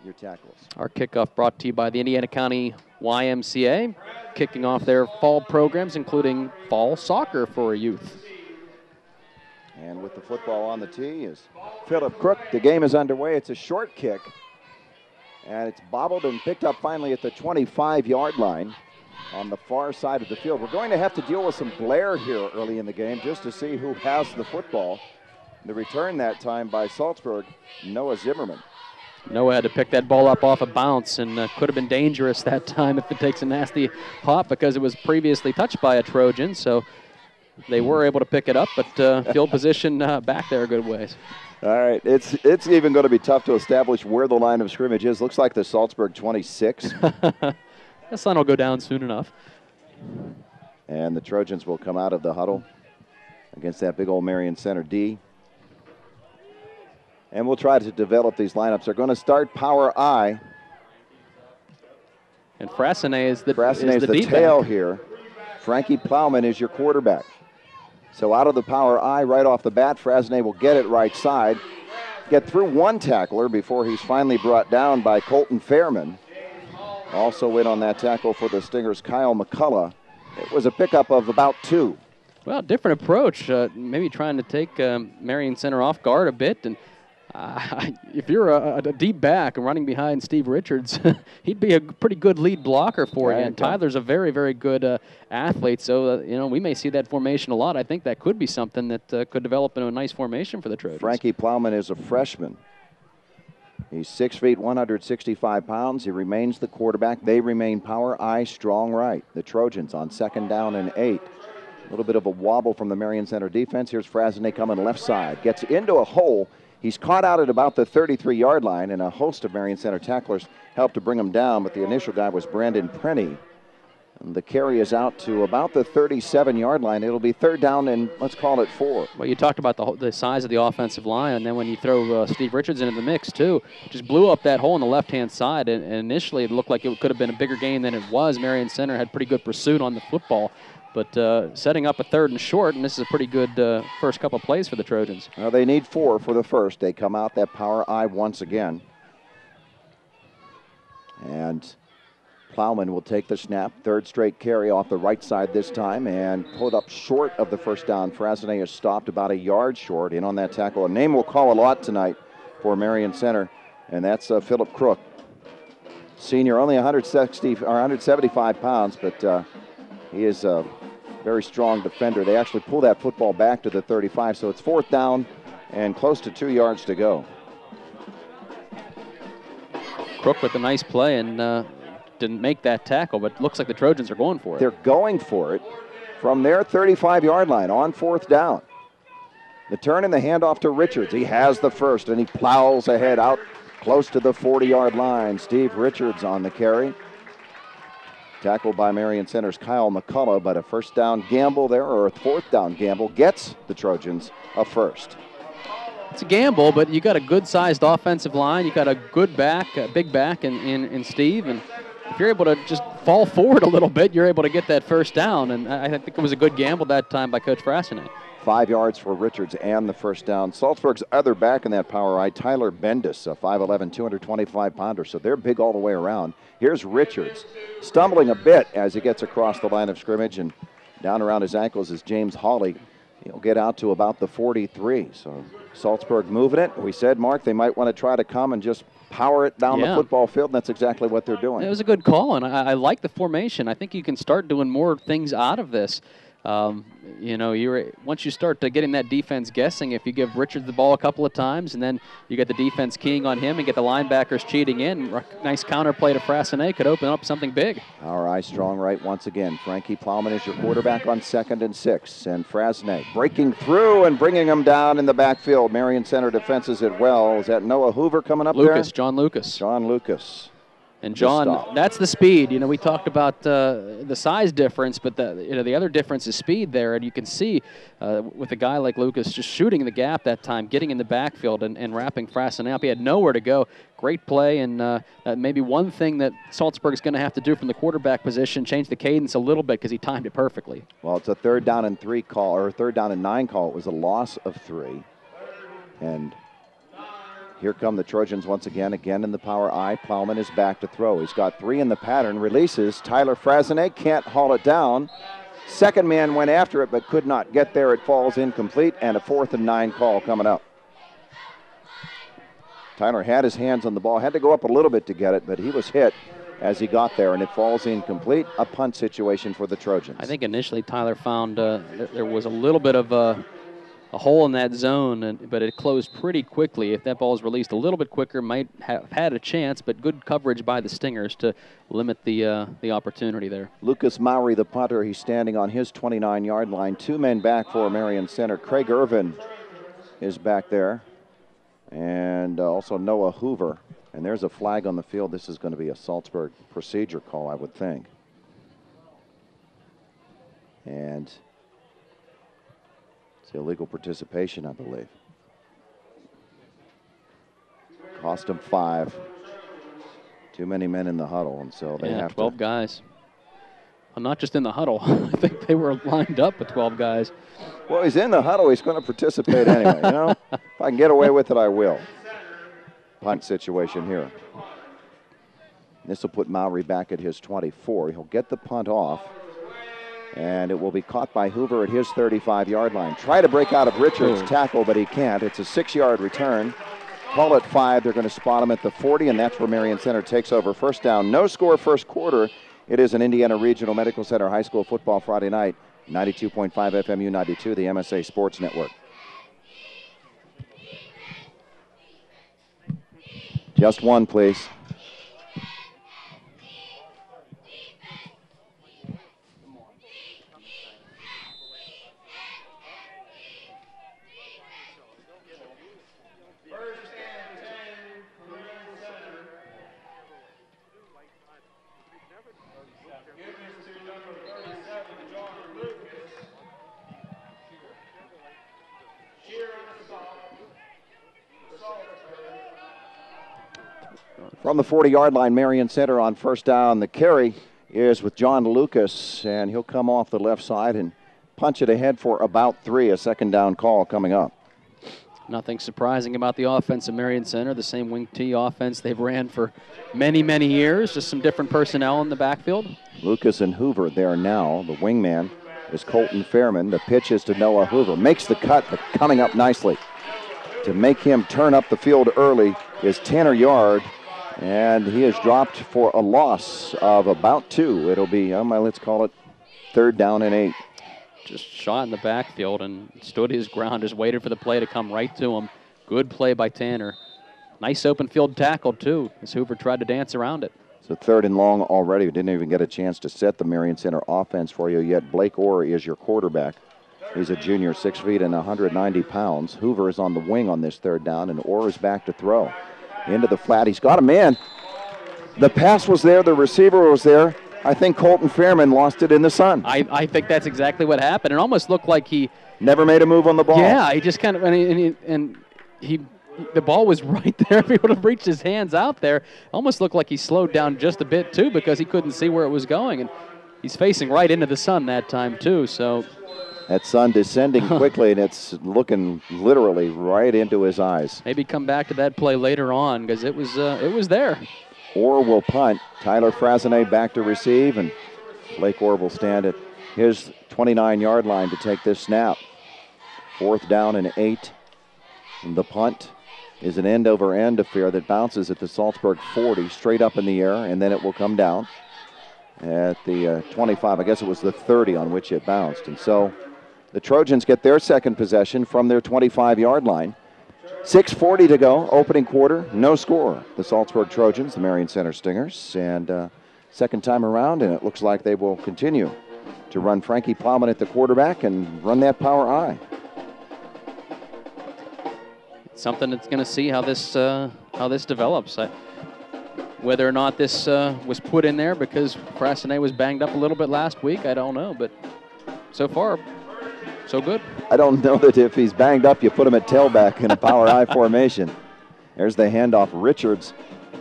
your tackles. Our kickoff brought to you by the Indiana County YMCA, kicking off their fall programs, including fall soccer for youth. And with the football on the tee is Philip Crook. The game is underway. It's a short kick. And it's bobbled and picked up finally at the 25-yard line on the far side of the field. We're going to have to deal with some glare here early in the game just to see who has the football. The return that time by Saltsburg, Noah Zimmerman. Noah had to pick that ball up off a bounce and could have been dangerous that time if it takes a nasty hop because it was previously touched by a Trojan. So they were able to pick it up, but field position back there a good ways. All right, it's even going to be tough to establish where the line of scrimmage is. Looks like the Saltsburg 26. That sun will go down soon enough. And the Trojans will come out of the huddle against that big old Marion Center D. And we'll try to develop these lineups. They're going to start power I. And Frassinay is the tail here. Frankie Plowman is your quarterback. So out of the power I right off the bat, Frassinay will get it right side. Get through one tackler before he's finally brought down by Colton Fairman. Also in on that tackle for the Stingers, Kyle McCullough. It was a pickup of about 2. Well, different approach. Maybe trying to take Marion Center off guard a bit. And if you're a deep back and running behind Steve Richards, he'd be a pretty good lead blocker for you. And Tyler's a very, very good athlete. So, we may see that formation a lot. I think that could be something that could develop into a nice formation for the Trojans. Frankie Plowman is a freshman. He's 6 feet, 165 pounds. He remains the quarterback. They remain power I, strong right. The Trojans on 2nd down and 8. A little bit of a wobble from the Marion Center defense. Here's Frassinay coming left side. Gets into a hole. He's caught out at about the 33-yard line, and a host of Marion Center tacklers helped to bring him down, but the initial guy was Brandon Prenny. And the carry is out to about the 37-yard line. It'll be 3rd down and let's call it 4. Well, you talked about the size of the offensive line, and then when you throw Steve Richards into the mix, too, just blew up that hole on the left-hand side, and initially it looked like it could have been a bigger game than it was. Marion Center had pretty good pursuit on the football. But setting up a 3rd and short, and this is a pretty good first couple plays for the Trojans. Well, they need 4 for the first. They come out that power I once again. And Plowman will take the snap. 3rd straight carry off the right side this time and pulled up short of the first down. Frassinay is stopped about a yard short in on that tackle. A name we'll call a lot tonight for Marion Center, and that's Philip Crook. Senior, only 175 pounds, but he is a very strong defender. They actually pull that football back to the 35, so it's 4th down and close to 2 yards to go. Crook with a nice play and didn't make that tackle, but looks like the Trojans are going for it. They're going for it from their 35-yard line on 4th down. The turn and the handoff to Richards. He has the first, and he plows ahead out close to the 40-yard line. Steve Richards on the carry. Tackled by Marion Center's Kyle McCullough, but a 1st down gamble there, or a 4th down gamble, gets the Trojans a first. It's a gamble, but you got a good-sized offensive line. You got a good back, a big back in Steve, and if you're able to just fall forward a little bit, you're able to get that 1st down, and I think it was a good gamble that time by Coach Frassinay. 5 yards for Richards and the 1st down. Saltsburg's other back in that power I, Tyler Bendis, a 5'11", 225-pounder, so they're big all the way around. Here's Richards, stumbling a bit as he gets across the line of scrimmage, and down around his ankles is James Hawley. He'll get out to about the 43. So Saltsburg moving it. We said, Mark, they might want to try to come and just power it down the football field, and that's exactly what they're doing. It was a good call, and I like the formation. I think you can start doing more things out of this. Once you start getting that defense guessing, if you give Richards the ball a couple of times and then you get the defense keying on him and get the linebackers cheating in, nice counter play to Frassinay could open up something big. All right, strong right once again. Frankie Plowman is your quarterback on 2nd and 6. And Frassinay breaking through and bringing him down in the backfield. Marion Center defenses it well. Is that Noah Hoover coming up there? John Lucas. John Lucas. And John, that's the speed. We talked about the size difference, but the other difference is speed there. And you can see with a guy like Lucas just shooting the gap that time, getting in the backfield and wrapping Frassinay up. He had nowhere to go. Great play, and maybe one thing that Saltsburg is going to have to do from the quarterback position, change the cadence a little bit because he timed it perfectly. Well, it's a 3rd down and 3 call, or 3rd down and 9 call. It was a loss of 3. And Here come the Trojans once again in the power I. Plowman is back to throw. He's got 3 in the pattern, releases. Tyler Frazenet can't haul it down. Second man went after it but could not get there. It falls incomplete, and a 4th and 9 call coming up. Tyler had his hands on the ball, had to go up a little bit to get it, but he was hit as he got there, and it falls incomplete. A punt situation for the Trojans. I think initially Tyler found there was a little bit of a hole in that zone, but it closed pretty quickly. If that ball is released a little bit quicker, might have had a chance, but good coverage by the Stingers to limit the opportunity there. Lucas Mowry, the punter, he's standing on his 29-yard line. 2 men back for Marion Center. Craig Irvin is back there, and also Noah Hoover. And there's a flag on the field. This is going to be a Saltsburg procedure call, I would think. And it's illegal participation, I believe. Cost them 5. Too many men in the huddle, and so they have 12 guys. Well, not just in the huddle. I think they were lined up with 12 guys. Well, he's in the huddle. He's going to participate anyway, you know? If I can get away with it, I will. Punt situation here. This will put Mowry back at his 24. He'll get the punt off, and it will be caught by Hoover at his 35-yard line. Try to break out of Richards' tackle, but he can't. It's a 6-yard return. Call it 5. They're going to spot him at the 40, and that's where Marion Center takes over. First down. No score first quarter. It is an Indiana Regional Medical Center High School football Friday night. 92.5 FMU 92, the MSA Sports Network. Just one, please. From the 40-yard line, Marion Center on first down. The carry is with John Lucas, and he'll come off the left side and punch it ahead for about 3. A second down call coming up. Nothing surprising about the offense of Marion Center. The same wing T offense they've ran for many, many years. Just some different personnel in the backfield. Lucas and Hoover there now. The wingman is Colton Fairman. The pitch is to Noah Hoover. Makes the cut, but coming up nicely. To make him turn up the field early is Tanner Yard. And he has dropped for a loss of about 2. It'll be, let's call it 3rd down and 8. Just shot in the backfield and stood his ground, just waited for the play to come right to him. Good play by Tanner. Nice open field tackle, too, as Hoover tried to dance around it. So 3rd and long already. We didn't even get a chance to set the Marion Center offense for you yet. Blake Orr is your quarterback. He's a junior, 6 feet and 190 pounds. Hoover is on the wing on this 3rd down, and Orr is back to throw. Into the flat. He's got a man. The pass was there. The receiver was there. I think Colton Fairman lost it in the sun. I think that's exactly what happened. It almost looked like he never made a move on the ball. Yeah, he just kind of the ball was right there. If he would have reached his hands out there, almost looked like he slowed down just a bit too because he couldn't see where it was going, and he's facing right into the sun that time too. So that sun descending quickly, and it's looking literally right into his eyes. Maybe come back to that play later on because it was there. Orr will punt. Tyler Frazenet back to receive, and Blake Orr will stand at his 29-yard line to take this snap. 4th down and 8. And the punt is an end-over-end affair that bounces at the Saltsburg 40, straight up in the air, and then it will come down at the 25. I guess it was the 30 on which it bounced. And so the Trojans get their second possession from their 25-yard line. 6:40 to go, opening quarter, no score. The Saltsburg Trojans, the Marion Center Stingers, and second time around, and it looks like they will continue to run Frankie Plowman at the quarterback and run that power I. It's something that's going to see how this develops. Whether or not this was put in there because Frazenet was banged up a little bit last week, I don't know, but so far, so good. I don't know that if he's banged up, you put him at tailback in a power I formation. There's the handoff. Richards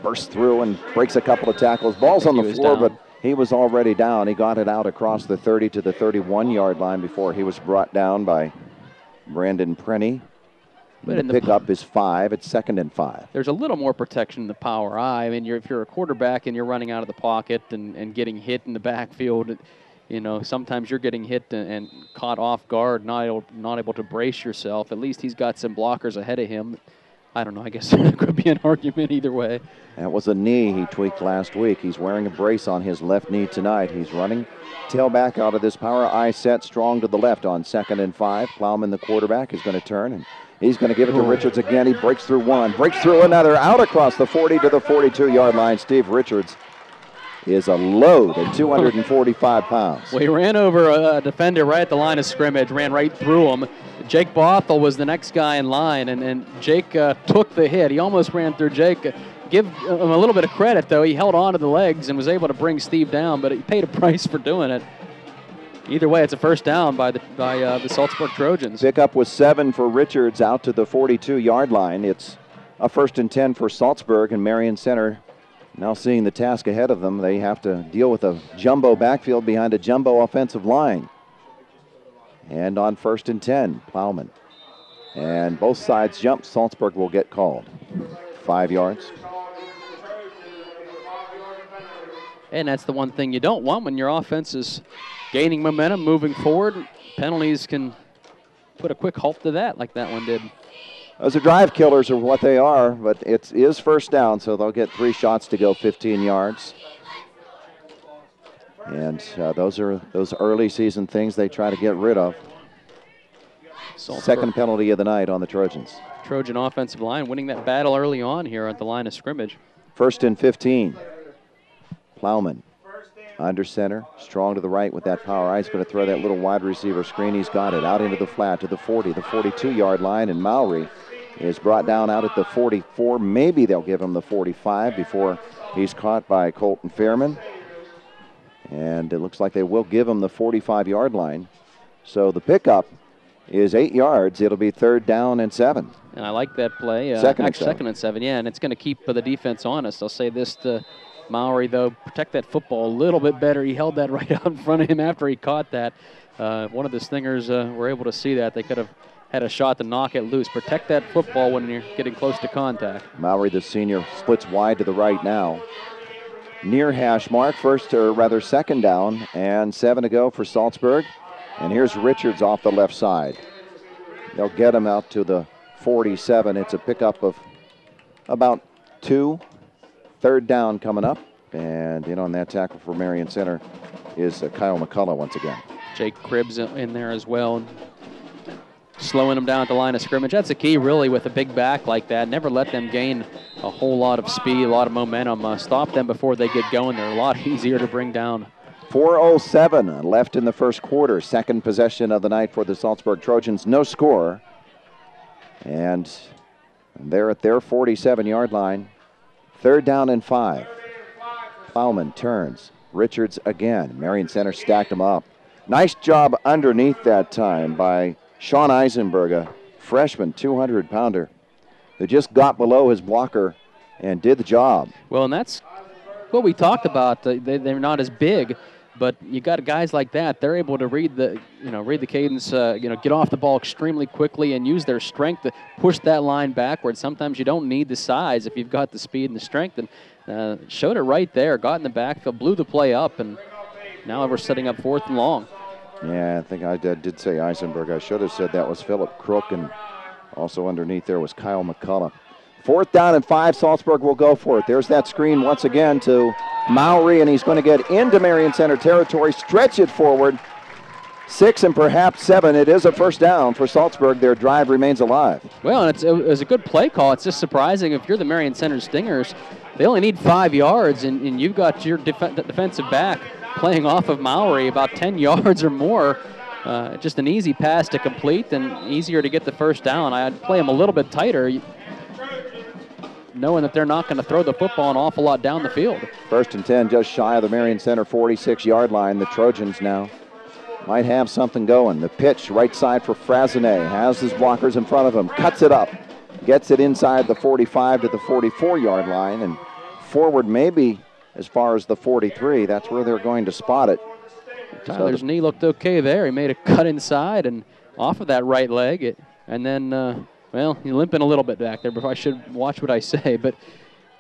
bursts through and breaks a couple of tackles. Ball's on the floor, but he was already down. He got it out across the 30 to the 31-yard line before he was brought down by Brandon Prenny. But the pickup is 5. It's 2nd and 5. There's a little more protection in the power I. I mean, if you're a quarterback and you're running out of the pocket and getting hit in the backfield, you know, sometimes you're getting hit and caught off guard, not able to brace yourself. At least he's got some blockers ahead of him. I don't know. I guess there could be an argument either way. That was a knee he tweaked last week. He's wearing a brace on his left knee tonight. He's running tailback out of this power I set, strong to the left on 2nd and 5. Plowman, the quarterback, is going to turn, and he's going to give it to Richards again. He breaks through one, breaks through another, out across the 40 to the 42-yard line. Steve Richards is a load at 245 pounds. Well, he ran over a defender right at the line of scrimmage, ran right through him. Jake Bothell was the next guy in line, and Jake took the hit. He almost ran through Jake. Give him a little bit of credit, though. He held on to the legs and was able to bring Steve down, but he paid a price for doing it. Either way, it's a first down by the Saltsburg Trojans. Pickup was 7 for Richards out to the 42-yard line. It's a 1st and 10 for Saltsburg, and Marion Center now seeing the task ahead of them. They have to deal with a jumbo backfield behind a jumbo offensive line. And on 1st and 10, Plowman. And both sides jump. Saltsburg will get called. 5 yards. And that's the one thing you don't want when your offense is gaining momentum, moving forward. Penalties can put a quick halt to that like that one did. Those are drive killers are what they are, but it is first down, so they'll get 3 shots to go 15 yards. And those are those early season things they try to get rid of. Second penalty of the night on the Trojans. Trojan offensive line winning that battle early on here at the line of scrimmage. 1st and 15. Plowman under center, strong to the right with that power. He's going to throw that little wide receiver screen. He's got it out into the flat to the 40, the 42-yard line, and Mowry is brought down out at the 44. Maybe they'll give him the 45 before he's caught by Colton Fairman. And it looks like they will give him the 45-yard line. So the pickup is 8 yards. It'll be 3rd down and 7. And I like that play. Second and 7, yeah, and it's going to keep the defense honest. I'll say this to Mowry, though, protect that football a little bit better. He held that right out in front of him after he caught that. One of the Stingers were able to see that. They could have had a shot to knock it loose. Protect that football when you're getting close to contact. Mowry, the senior, splits wide to the right now. Near hash mark, 2nd down, and 7 to go for Saltsburg. And here's Richards off the left side. They'll get him out to the 47. It's a pickup of about 2. 3rd down coming up. And in on that tackle for Marion Center is Kyle McCullough once again. Jake Cribbs in there as well. Slowing them down at the line of scrimmage. That's the key, really, with a big back like that. Never let them gain a whole lot of speed, a lot of momentum. Stop them before they get going. They're a lot easier to bring down. 4:07 left in the first quarter. Second possession of the night for the Saltsburg Trojans. No score. And they're at their 47-yard line. 3rd down and 5. Plowman turns. Richards again. Marion Center stacked him up. Nice job underneath that time by Sean Eisenberg, a freshman 200-pounder who just got below his blocker and did the job. Well, and that's what we talked about. They're not as big, but you got guys like that. They're able to read the cadence, get off the ball extremely quickly and use their strength to push that line backwards. Sometimes you don't need the size if you've got the speed and the strength. And showed it right there. Got in the backfield, blew the play up, and now we're setting up 4th and long. Yeah, I think I did say Eisenberg. I should have said that was Philip Crook, and also underneath there was Kyle McCullough. 4th down and 5, Saltsburg will go for it. There's that screen once again to Mowry, and he's going to get into Marion Center territory, stretch it forward. 6 and perhaps 7. It is a first down for Saltsburg. Their drive remains alive. Well, and it was a good play call. It's just surprising if you're the Marion Center Stingers. They only need 5 yards, and you've got your defensive back playing off of Mowry about 10 yards or more. Just an easy pass to complete and easier to get the first down. I'd play them a little bit tighter, knowing that they're not going to throw the football an awful lot down the field. 1st and 10, just shy of the Marion Center 46-yard line. The Trojans now might have something going. The pitch right side for Frazenet. Has his blockers in front of him. Cuts it up. Gets it inside the 45 to the 44-yard line. And forward maybe as far as the 43. That's where they're going to spot it. Tyler's knee looked okay there. He made a cut inside and off of that right leg. And then Well, he's limping a little bit back there, but I should watch what I say. But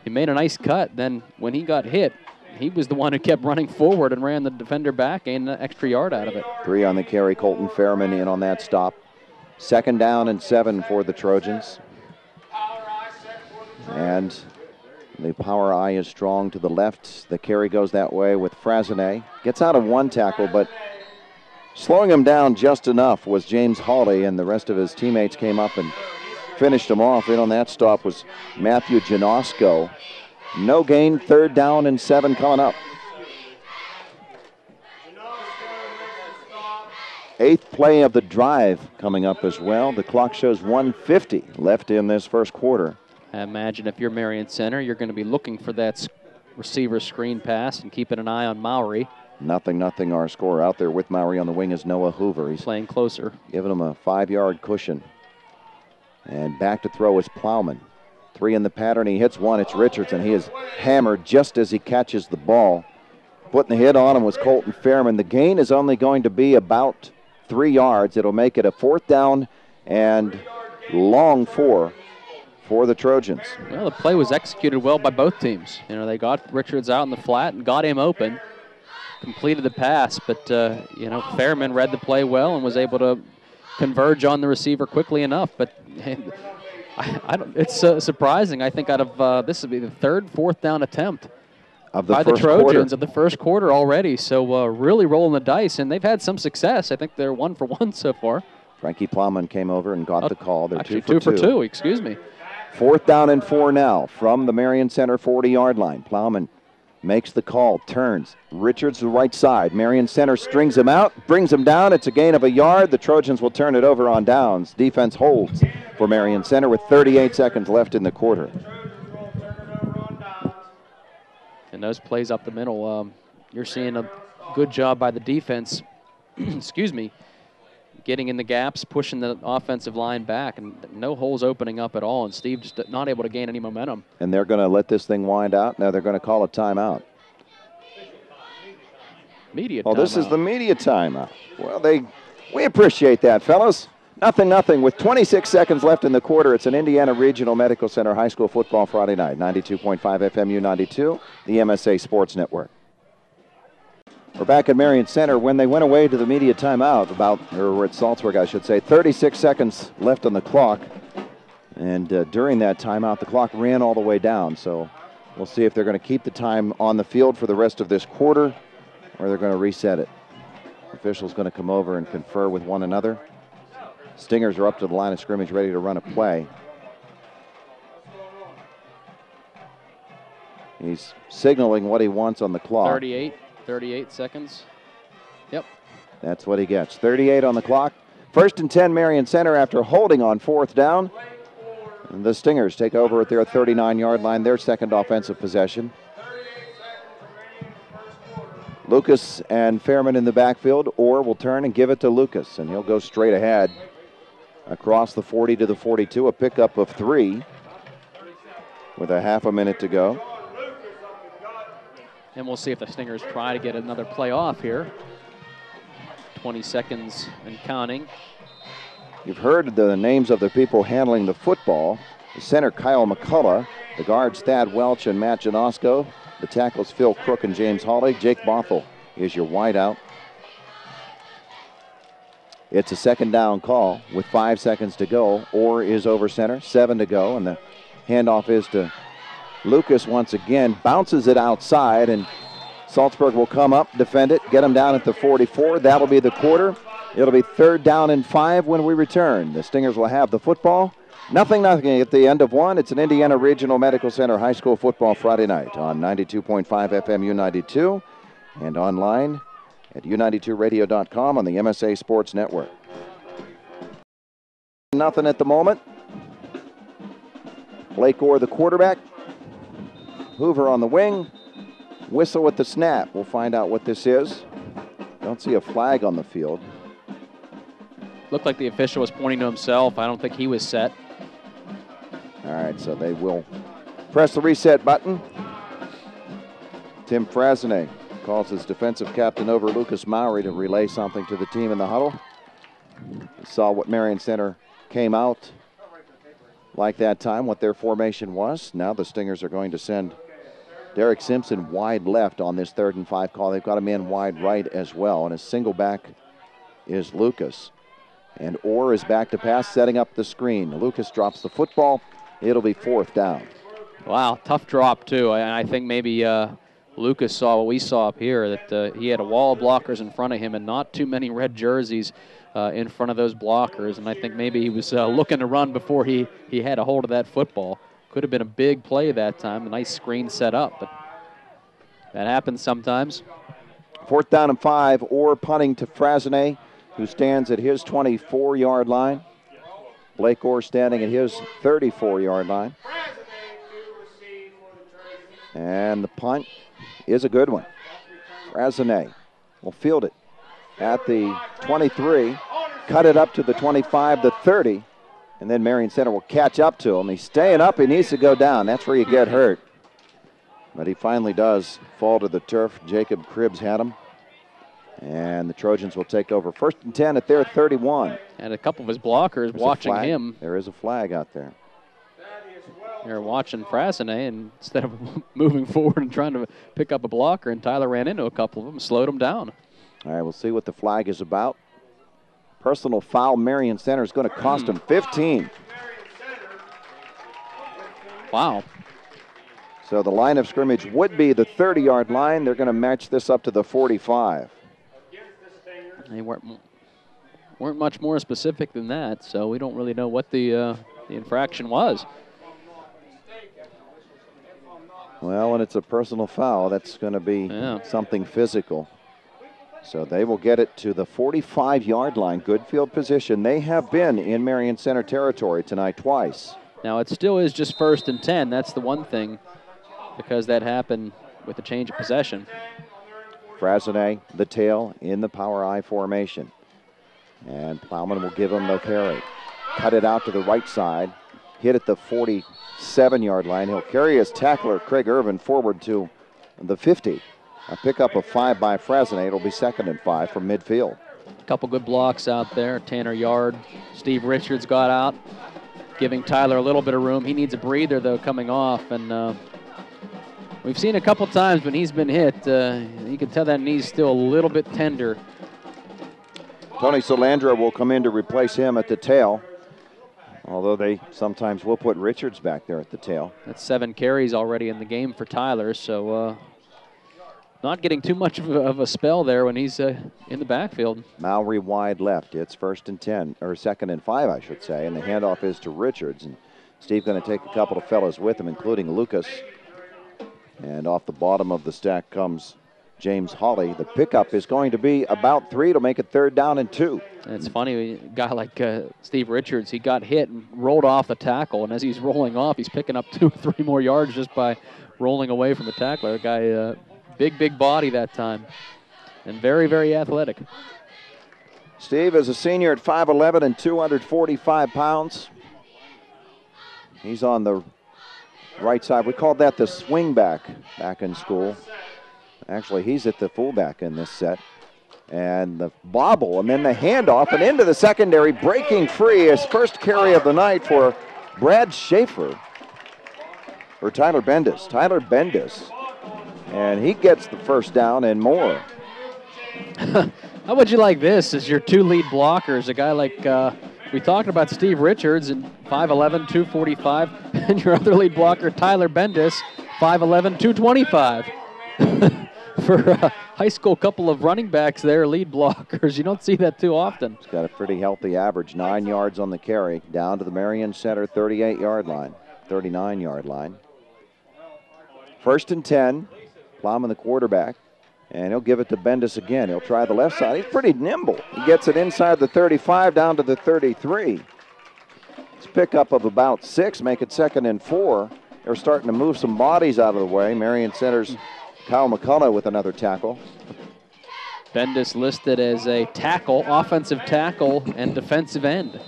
he made a nice cut. Then when he got hit, he was the one who kept running forward and ran the defender back, gained an extra yard out of it. 3 on the carry. Colton Fairman in on that stop. 2nd down and 7 for the Trojans. And the power eye is strong to the left. The carry goes that way with Frazenet. Gets out of 1 tackle, but slowing him down just enough was James Hawley, and the rest of his teammates came up and finished him off. In on that stop was Matthew Janosko. No gain, 3rd down and 7 coming up. 8th play of the drive coming up as well. The clock shows 1:50 left in this first quarter. I imagine if you're Marion Center, you're going to be looking for that receiver screen pass and keeping an eye on Mowry. 0-0 our score. Out there with Mowry on the wing is Noah Hoover. He's playing closer. Giving him a 5-yard cushion. And back to throw is Plowman. 3 in the pattern. He hits 1. It's Richardson. He is hammered just as he catches the ball. Putting the hit on him was Colton Fairman. The gain is only going to be about 3 yards. It'll make it a 4th down and long 4 for the Trojans. Well, the play was executed well by both teams. You know, they got Richards out in the flat and got him open, completed the pass, but, you know, Fairman read the play well and was able to converge on the receiver quickly enough. But it's surprising. I think out of this would be the 3rd, 4th down attempt by the Trojans of the first quarter already. So really rolling the dice, and they've had some success. I think they're 1 for 1 so far. Frankie Plowman came over and got the call. They're actually 2 for 2. Excuse me. 4th down and 4 now from the Marion Center 40-yard line. Plowman makes the call, turns. Richards to the right side. Marion Center strings him out, brings him down. It's a gain of a yard. The Trojans will turn it over on downs. Defense holds for Marion Center with 38 seconds left in the quarter. And those plays up the middle, you're seeing a good job by the defense, excuse me, getting in the gaps, pushing the offensive line back, and no holes opening up at all, and Steve just not able to gain any momentum. And they're going to let this thing wind out. Now they're going to call a timeout. Media timeout. Oh, this is the media timeout. Well, we appreciate that, fellas. 0-0 with 26 seconds left in the quarter. It's an Indiana Regional Medical Center High School football Friday night. 92.5 FM U92, the MSA Sports Network. We're back at Marion Center. When they went away to the media timeout, or we're at Saltsburg, I should say, 36 seconds left on the clock. And during that timeout, the clock ran all the way down. So we'll see if they're going to keep the time on the field for the rest of this quarter, or they're going to reset it. Officials going to come over and confer with one another. Stingers are up to the line of scrimmage, ready to run a play. He's signaling what he wants on the clock. 38 seconds. Yep. That's what he gets. 38 on the clock. 1st and 10 Marion Center after holding on 4th down. And the Stingers take over at their 39-yard line, their 2nd offensive possession. Lucas and Fairman in the backfield. Orr will turn and give it to Lucas, and he'll go straight ahead across the 40 to the 42, a pickup of 3 with a half a minute to go. And we'll see if the Stingers try to get another play off here. 20 seconds and counting. You've heard the names of the people handling the football. The center, Kyle McCullough. The guards, Thad Welch and Matt Janosko. The tackles, Phil Crook and James Hawley. Jake Bothell is your wideout. It's a 2nd down call with 5 seconds to go. Orr is over center, 7 to go, and the handoff is to Lucas once again, bounces it outside, and Saltsburg will come up, defend it, get him down at the 44. That'll be the quarter. It'll be 3rd down and 5 when we return. The Stingers will have the football. 0-0 at the end of 1. It's an Indiana Regional Medical Center High School football Friday night on 92.5 FM U92 and online at U92radio.com on the MSA Sports Network. Nothing at the moment. Blake Orr, the quarterback. Hoover on the wing. Whistle at the snap. We'll find out what this is. Don't see a flag on the field. Looked like the official was pointing to himself. I don't think he was set. All right, so they will press the reset button. Tim Frazenet calls his defensive captain over, Lucas Mowry, to relay something to the team in the huddle. We saw what Marion Center came out like that time what their formation was. Now the Stingers are going to send Derek Simpson wide left on this 3rd and 5 call. They've got a man wide right as well, and a single back is Lucas. And Orr is back to pass, setting up the screen. Lucas drops the football. It'll be 4th down. Wow, tough drop, too. And I think maybe Lucas saw what we saw up here, that he had a wall of blockers in front of him and not too many red jerseys in front of those blockers. And I think maybe he was looking to run before he had a hold of that football. Could have been a big play that time, a nice screen set up, but that happens sometimes. 4th down and 5, Orr punting to Frasonnet, who stands at his 24-yard line. Blake Orr standing at his 34-yard line. And the punt is a good one. Frasonnet will field it at the 23, cut it up to the 25, the 30, and then Marion Center will catch up to him. He's staying up. He needs to go down. That's where you get hurt. But he finally does fall to the turf. Jacob Cribbs had him. And the Trojans will take over 1st and 10 at their 31. And a couple of his blockers watching him. There is a flag out there. They're watching Frasonnet, and instead of moving forward and trying to pick up a blocker, and Tyler ran into a couple of them, slowed them down. All right, we'll see what the flag is about. Personal foul, Marion Center is going to cost him 15. Wow. So the line of scrimmage would be the 30-yard line. They're going to match this up to the 45. They weren't much more specific than that, so we don't really know what the infraction was. Well, when it's a personal foul, that's going to be something physical. So they will get it to the 45-yard line. Good field position. They have been in Marion Center territory tonight twice. Now, it still is just 1st and 10. That's the one thing, because that happened with the change of possession. Frasonnet, the tail, in the power I formation. And Plowman will give him the carry. Cut it out to the right side. Hit at the 47-yard line. He'll carry his tackler, Craig Irvin, forward to the 50. A pickup of 5 by Frasonnet. It'll be 2nd and 5 from midfield. A couple good blocks out there. Tanner Yard, Steve Richards got out, giving Tyler a little bit of room. He needs a breather, though, coming off. And we've seen a couple times when he's been hit, you can tell that knee's still a little bit tender. Tony Solandra will come in to replace him at the tail, although they sometimes will put Richards back there at the tail. That's 7 carries already in the game for Tyler, so not getting too much of a spell there when he's in the backfield. Mowry wide left. It's 1st and 10, or 2nd and 5, I should say, and the handoff is to Richards. And Steve going to take a couple of fellas with him, including Lucas. And off the bottom of the stack comes James Hawley. The pickup is going to be about 3 to make it 3rd down and 2. And it's funny, a guy like Steve Richards, he got hit and rolled off the tackle, and as he's rolling off, he's picking up 2 or 3 more yards just by rolling away from the tackler. A guy, big body that time, and very, very athletic. Steve is a senior at 5'11" and 245 pounds. He's on the right side. We called that the swing back in school. Actually, he's at the fullback in this set. And the bobble, and then the handoff, and into the secondary, breaking free. His first carry of the night for Brad Schaefer, or Tyler Bendis. Tyler Bendis. And he gets the 1st down and more. How would you like this as your 2 lead blockers? A guy like, we talked about Steve Richards, and 5'11", 245, and your other lead blocker, Tyler Bendis, 5'11", 225. For a high school couple of running backs there, lead blockers. You don't see that too often. He's got a pretty healthy average, 9 yards on the carry, down to the Marion Center 38-yard line, 39-yard line. 1st and 10, Plowman the quarterback, and he'll give it to Bendis again. He'll try the left side. He's pretty nimble. He gets it inside the 35 down to the 33. It's a pickup of about 6, make it 2nd and 4. They're starting to move some bodies out of the way. Marion Center's Kyle McCullough with another tackle. Bendis listed as a tackle, offensive tackle, and defensive end.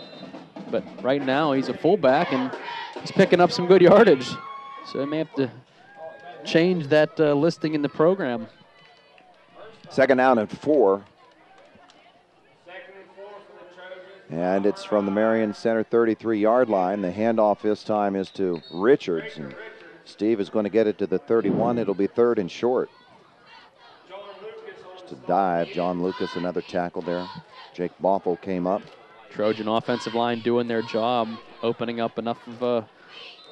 But right now he's a fullback, and he's picking up some good yardage. So they may have to change that listing in the program. 2nd down and 4. And it's from the Marion Center 33-yard line. The handoff this time is to Richards. And Steve is going to get it to the 31. It'll be 3rd and short. Just a dive. John Lucas, another tackle there. Jake Bothell came up. Trojan offensive line doing their job, opening up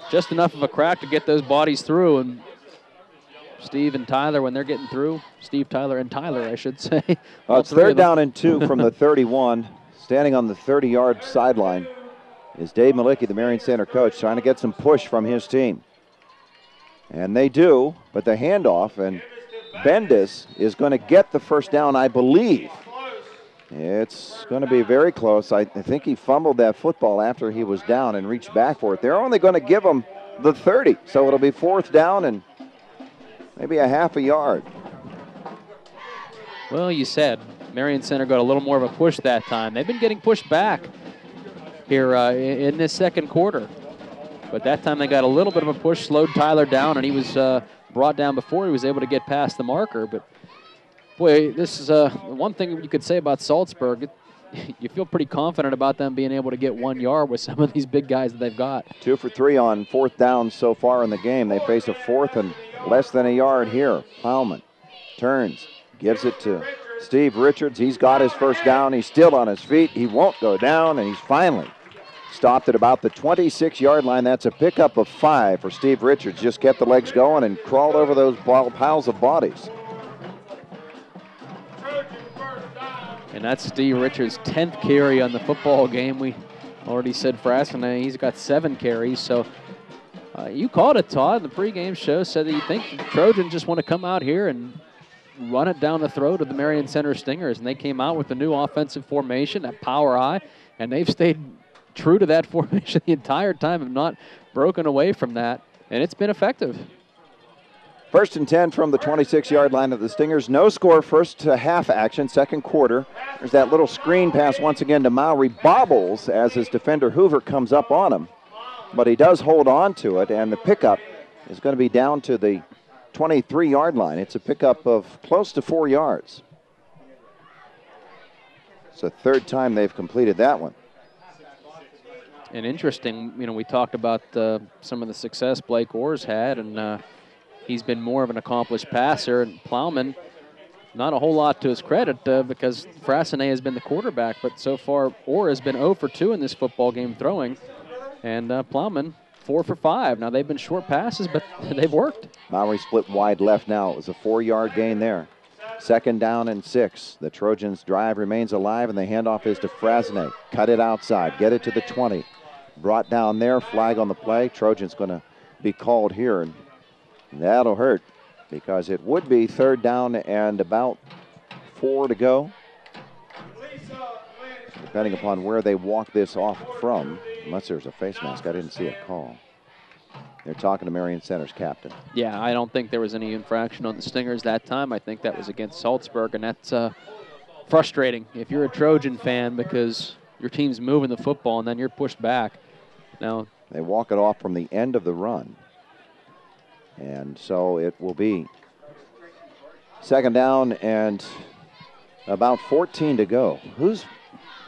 just enough of a crack to get those bodies through. And Steve and Tyler, when they're getting through, Steve, Tyler, and Tyler, I should say. Well, it's 3rd down and 2 from the 31. Standing on the 30-yard sideline is Dave Malicki, the Marion Center coach, trying to get some push from his team. And they do, but the handoff, and Bendis is going to get the first down, I believe. It's going to be very close. I think he fumbled that football after he was down and reached back for it. They're only going to give him the 30, so it'll be 4th down and maybe a half a yard. Well, you said Marion Center got a little more of a push that time. They've been getting pushed back here in this second quarter. But that time they got a little bit of a push, slowed Tyler down, and he was brought down before he was able to get past the marker. But, boy, this is one thing you could say about Saltsburg. You feel pretty confident about them being able to get 1 yard with some of these big guys that they've got. 2 for 3 on 4th down so far in the game. They face a 4th and less than a yard here. Plowman turns, gives it to Steve Richards. He's got his first down. He's still on his feet. He won't go down, and he's finally stopped at about the 26-yard line. That's a pickup of 5 for Steve Richards. Just kept the legs going and crawled over those piles of bodies. And that's Steve Richards' 10th carry on the football game. We already said Frassinay, he's got 7 carries. So you called it, Todd, in the pregame show, said that you think the Trojans just want to come out here and run it down the throat of the Marion Center Stingers. And they came out with the new offensive formation, that power I, and they've stayed true to that formation the entire time, have not broken away from that, and it's been effective. 1st and 10 from the 26-yard line of the Stingers. No score, first to half action, second quarter. There's that little screen pass once again to Mowry. Bobbles as his defender Hoover comes up on him, but he does hold on to it, and the pickup is going to be down to the 23-yard line. It's a pickup of close to 4 yards. It's the 3rd time they've completed that one. And interesting, we talked about some of the success Blake Orr's had, and he's been more of an accomplished passer. And Plowman, not a whole lot to his credit because Frassinay has been the quarterback, but so far Orr has been 0 for 2 in this football game throwing, and Plowman 4 for 5. Now, they've been short passes, but they've worked. Mowry split wide left now. It was a 4-yard gain there. 2nd down and 6. The Trojans' drive remains alive, and the handoff is to Frassinay. Cut it outside. Get it to the 20. Brought down there. Flag on the play. Trojans going to be called here, and that'll hurt because it would be 3rd down and about 4 to go. Depending upon where they walk this off from, unless there's a face mask. I didn't see a call. They're talking to Marion Center's captain. Yeah, I don't think there was any infraction on the Stingers that time. I think that was against Saltsburg, and that's frustrating if you're a Trojan fan because your team's moving the football and then you're pushed back. Now they walk it off from the end of the run. And so it will be 2nd down and about 14 to go. Who's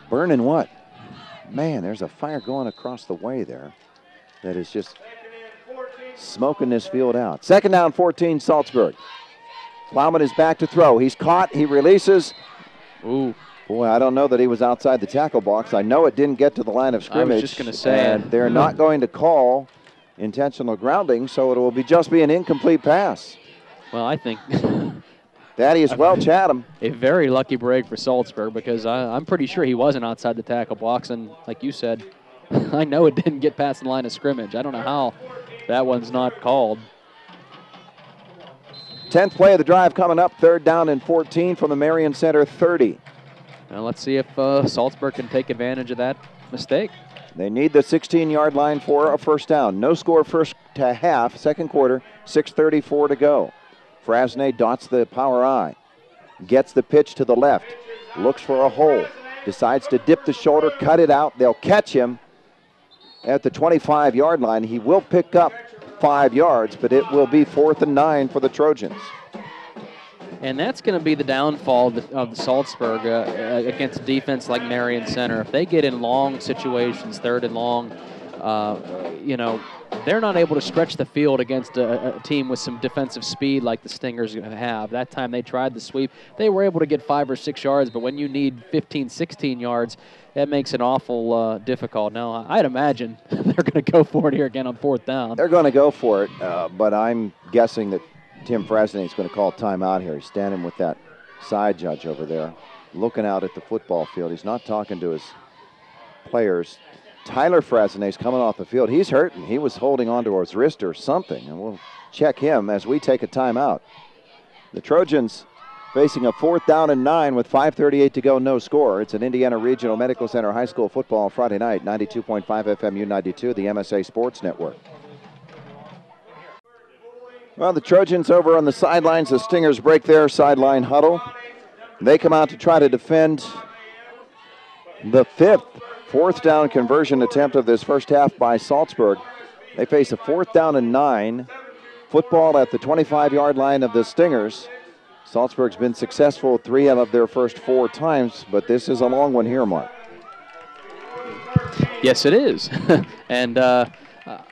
burning what? Man, there's a fire going across the way there that is just smoking this field out. 2nd down, 14, Saltsburg. Plowman is back to throw. He's caught. He releases. Ooh. Boy, I don't know that he was outside the tackle box. I know it didn't get to the line of scrimmage. I was just going to say. And they're not going to call intentional grounding, so it will just be an incomplete pass. Well, I think Thaddeus Welch had him. A very lucky break for Saltsburg because I'm pretty sure he wasn't outside the tackle box. And like you said, I know it didn't get past the line of scrimmage. I don't know how that one's not called. 10th play of the drive coming up, 3rd down and 14 from the Marion Center 30. Now let's see if Saltsburg can take advantage of that mistake. They need the 16-yard line for a first down. No score first to half, second quarter, 6:34 to go. Frassinay dots the power I, gets the pitch to the left, looks for a hole, decides to dip the shoulder, cut it out. They'll catch him at the 25-yard line. He will pick up 5 yards, but it will be 4th and 9 for the Trojans. And that's going to be the downfall of the Saltsburg against a defense like Marion Center. If they get in long situations, 3rd and long, they're not able to stretch the field against a team with some defensive speed like the Stingers have. That time they tried the sweep. They were able to get 5 or 6 yards, but when you need 15, 16 yards, that makes it awful difficult. Now, I'd imagine they're going to go for it here again on 4th down. They're going to go for it, but I'm guessing that Tim Frasney is going to call timeout here. He's standing with that side judge over there, looking out at the football field. He's not talking to his players. Tyler Frasney's coming off the field. He's hurting. He was holding onto his wrist or something, and we'll check him as we take a timeout. The Trojans facing a 4th down and 9 with 5:38 to go, no score. It's an Indiana Regional Medical Center High School football Friday night, 92.5 FM U92, the MSA Sports Network. Well, the Trojans over on the sidelines. The Stingers break their sideline huddle. They come out to try to defend the 4th down conversion attempt of this first half by Saltsburg. They face a 4th down and 9. Football at the 25-yard line of the Stingers. Saltsburg's been successful 3 out of their first 4 times, but this is a long one here, Mark. Yes, it is. And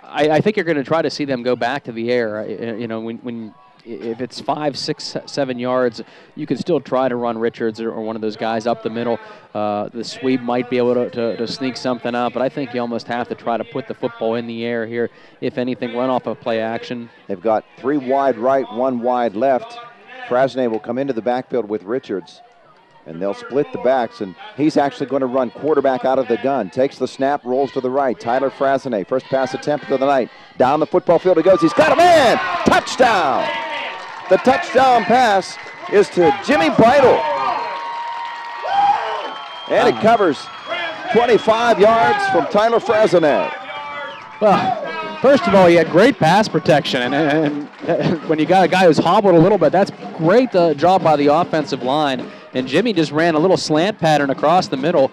I think you're going to try to see them go back to the air. If it's 5, 6, 7 yards, you can still try to run Richards or one of those guys up the middle. The sweep might be able to sneak something out, but I think you almost have to try to put the football in the air here. If anything, run off of play action. They've got 3 wide right, 1 wide left. Frasney will come into the backfield with Richards, and they'll split the backs, and he's actually going to run quarterback out of the gun. Takes the snap, rolls to the right. Tyler Frasney, first pass attempt of the night. Down the football field he goes. He's got a man! Touchdown! The touchdown pass is to Jimmy Beidel. And it covers 25 yards from Tyler Frasney. Well, first of all, he had great pass protection, and when you got a guy who's hobbled a little bit, that's great job by the offensive line. And Jimmy just ran a little slant pattern across the middle,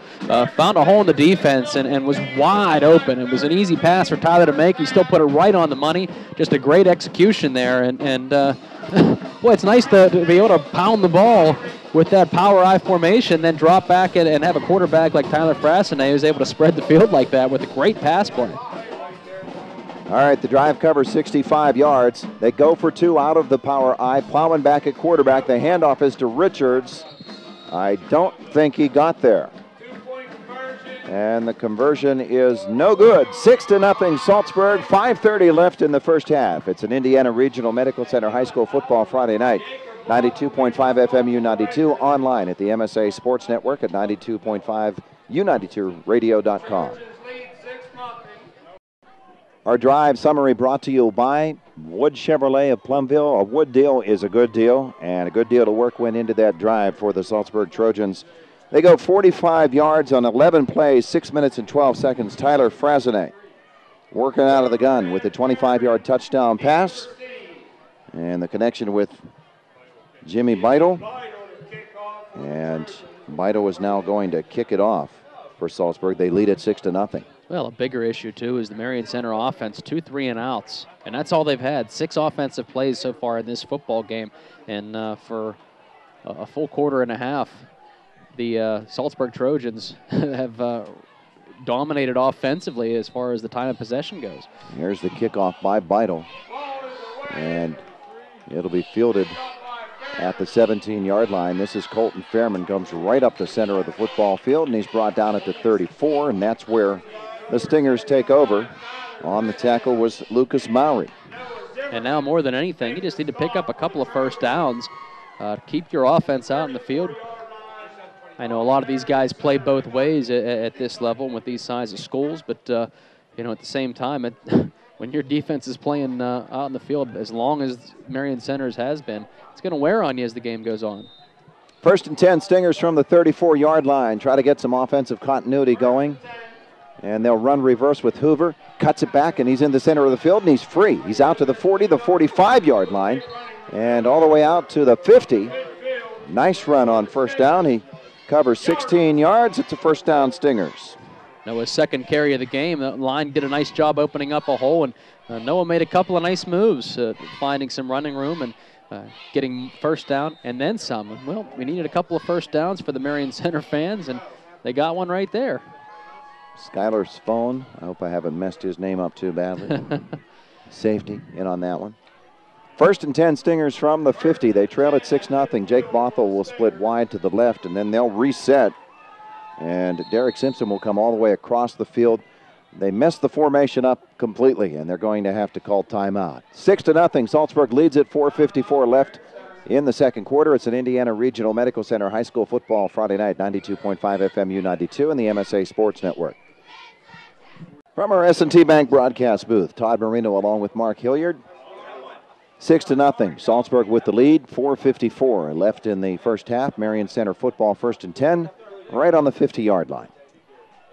found a hole in the defense, and was wide open. It was an easy pass for Tyler to make. He still put it right on the money. Just a great execution there. And boy, it's nice to be able to pound the ball with that power I formation, then drop back and have a quarterback like Tyler Frasney who's able to spread the field like that with a great pass play. All right, the drive covers 65 yards. They go for 2 out of the power I. Plowing back at quarterback. The handoff is to Richards. I don't think he got there. And the conversion is no good. 6-0 Saltsburg. 5:30 left in the first half. It's an Indiana Regional Medical Center High School football Friday night. 92.5 FM U92, online at the MSA Sports Network at 92.5 U92radio.com. Our drive summary brought to you by Wood Chevrolet of Plumville. A Wood deal is a good deal, and a good deal to work went into that drive for the Saltsburg Trojans. They go 45 yards on 11 plays, 6 minutes and 12 seconds. Tyler Frasney working out of the gun with a 25-yard touchdown pass. And the connection with Jimmy Beidel. And Beidel is now going to kick it off for Saltsburg. They lead at 6-0. Well, a bigger issue, too, is the Marion Center offense, 2 3-and-outs. And that's all they've had, 6 offensive plays so far in this football game. And for a full quarter and a half, the Saltsburg Trojans have dominated offensively as far as the time of possession goes. Here's the kickoff by Beidel. And it'll be fielded at the 17-yard line. This is Colton Fairman, comes right up the center of the football field, and he's brought down at the 34, and that's where the Stingers take over. On the tackle was Lucas Mowry. And now more than anything, you just need to pick up a couple of first downs. Keep your offense out in the field. I know a lot of these guys play both ways at this level with these size of schools, but at the same time, when your defense is playing out in the field as long as Marion Center's has been, it's going to wear on you as the game goes on. 1st and 10, Stingers from the 34-yard line. Try to get some offensive continuity going. And they'll run reverse with Hoover. Cuts it back, and he's in the center of the field, and he's free. He's out to the 40, the 45-yard line, and all the way out to the 50. Nice run on first down. He covers 16 yards. It's a first down, Stingers. Noah's second carry of the game. The line did a nice job opening up a hole, and Noah made a couple of nice moves, finding some running room and getting first down and then some. Well, we needed a couple of first downs for the Marion Center fans, and they got one right there. Skylar's phone. I hope I haven't messed his name up too badly. Safety in on that one. First and 10, Stingers from the 50. They trail at 6-0. Jake Bothell will split wide to the left, and then they'll reset. And Derek Simpson will come all the way across the field. They messed the formation up completely, and they're going to have to call timeout. 6-0. Saltsburg leads at 4:54 left in the second quarter. It's an Indiana Regional Medical Center high school football Friday night, 92.5 FM U92 and the MSA Sports Network. From our S&T Bank broadcast booth, Todd Marino along with Mark Hilliard. 6-0. Saltsburg with the lead, 4:54 left in the first half. Marion Center football first and 10, right on the 50-yard line.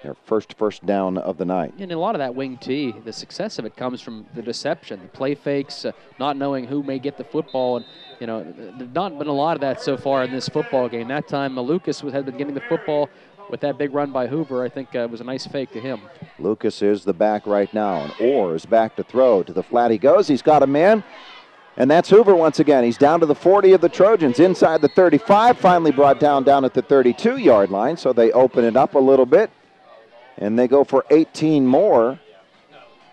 Their first down of the night. And a lot of that wing T, the success of it comes from the deception, the play fakes, not knowing who may get the football. And, you know, there's not been a lot of that so far in this football game. That time, Lucas had been getting the football with that big run by Hoover. I think it was a nice fake to him. Lucas is the back right now, and Orr is back to throw. To the flat he goes. He's got a man, and that's Hoover once again. He's down to the 40 of the Trojans, inside the 35, finally brought down at the 32-yard line, so they open it up a little bit. And they go for 18 more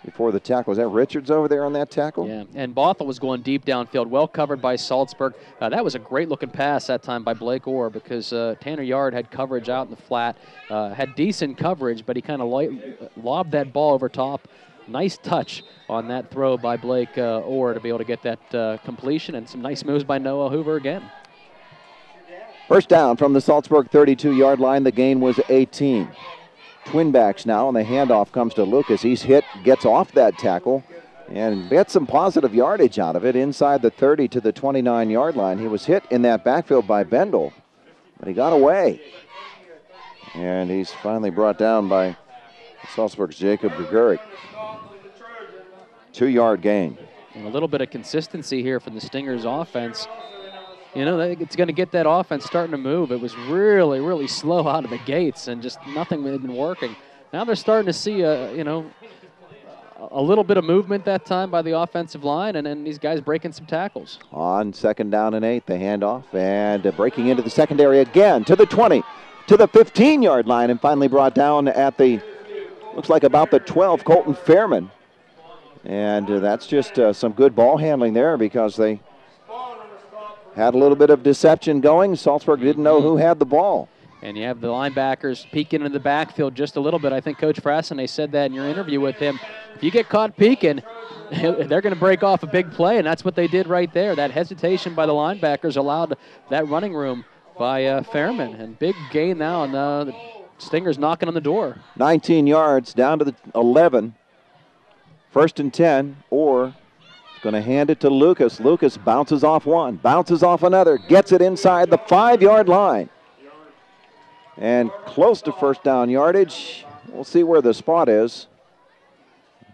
before the tackle. Was that Richards over there on that tackle? Yeah, and Bothell was going deep downfield, well covered by Saltsburg. That was a great-looking pass that time by Blake Orr because Tanner Yard had coverage out in the flat, had decent coverage, but he kind of lobbed that ball over top. Nice touch on that throw by Blake Orr to be able to get that completion, and some nice moves by Noah Hoover again. First down from the Saltsburg 32-yard line. The gain was 18. Twin backs now, and the handoff comes to Lucas. He's hit, gets off that tackle, and gets some positive yardage out of it inside the 30 to the 29-yard line. He was hit in that backfield by Bendel, but he got away. And he's finally brought down by Salzburg's Jacob Greguric. 2-yard gain. And a little bit of consistency here from the Stingers offense. You know, it's going to get that offense starting to move. It was really, really slow out of the gates, and just nothing had been working. Now they're starting to see, you know, a little bit of movement that time by the offensive line, and then these guys breaking some tackles. On 2nd down and 8, the handoff, and breaking into the secondary again to the 20, to the 15-yard line, and finally brought down at the, looks like about the 12, Colton Fairman. And that's just some good ball handling there because they had a little bit of deception going. Saltsburg didn't know who had the ball. And you have the linebackers peeking in the backfield just a little bit. I think Coach Frasson said that in your interview with him. If you get caught peeking, they're going to break off a big play, and that's what they did right there. That hesitation by the linebackers allowed that running room by Fairman. And big gain now, and the Stingers knocking on the door. 19 yards down to the 11. 1st and 10, or going to hand it to Lucas. Lucas bounces off one, bounces off another, gets it inside the 5-yard line. And close to first down yardage. We'll see where the spot is.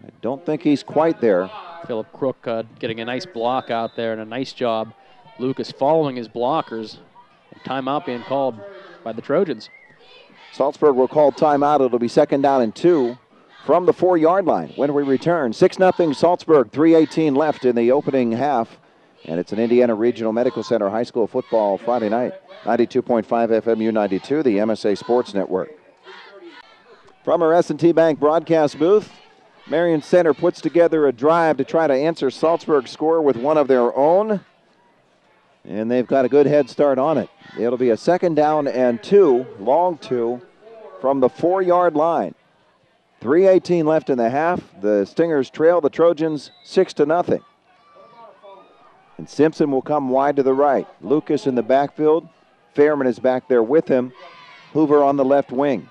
I don't think he's quite there. Philip Crook getting a nice block out there and a nice job. Lucas following his blockers. Timeout being called by the Trojans. Saltsburg will call timeout. It'll be 2nd down and 2. From the 4-yard line when we return. 6-0 Saltsburg, 3:18 left in the opening half. And it's an Indiana Regional Medical Center high school football Friday night. 92.5 FM U92, the MSA Sports Network. From our S&T Bank broadcast booth, Marion Center puts together a drive to try to answer Saltsburg's score with one of their own. And they've got a good head start on it. It'll be a 2nd down and 2, long 2, from the 4-yard line. 3:18 left in the half. The Stingers trail the Trojans 6-0. And Simpson will come wide to the right. Lucas in the backfield. Fairman is back there with him. Hoover on the left wing.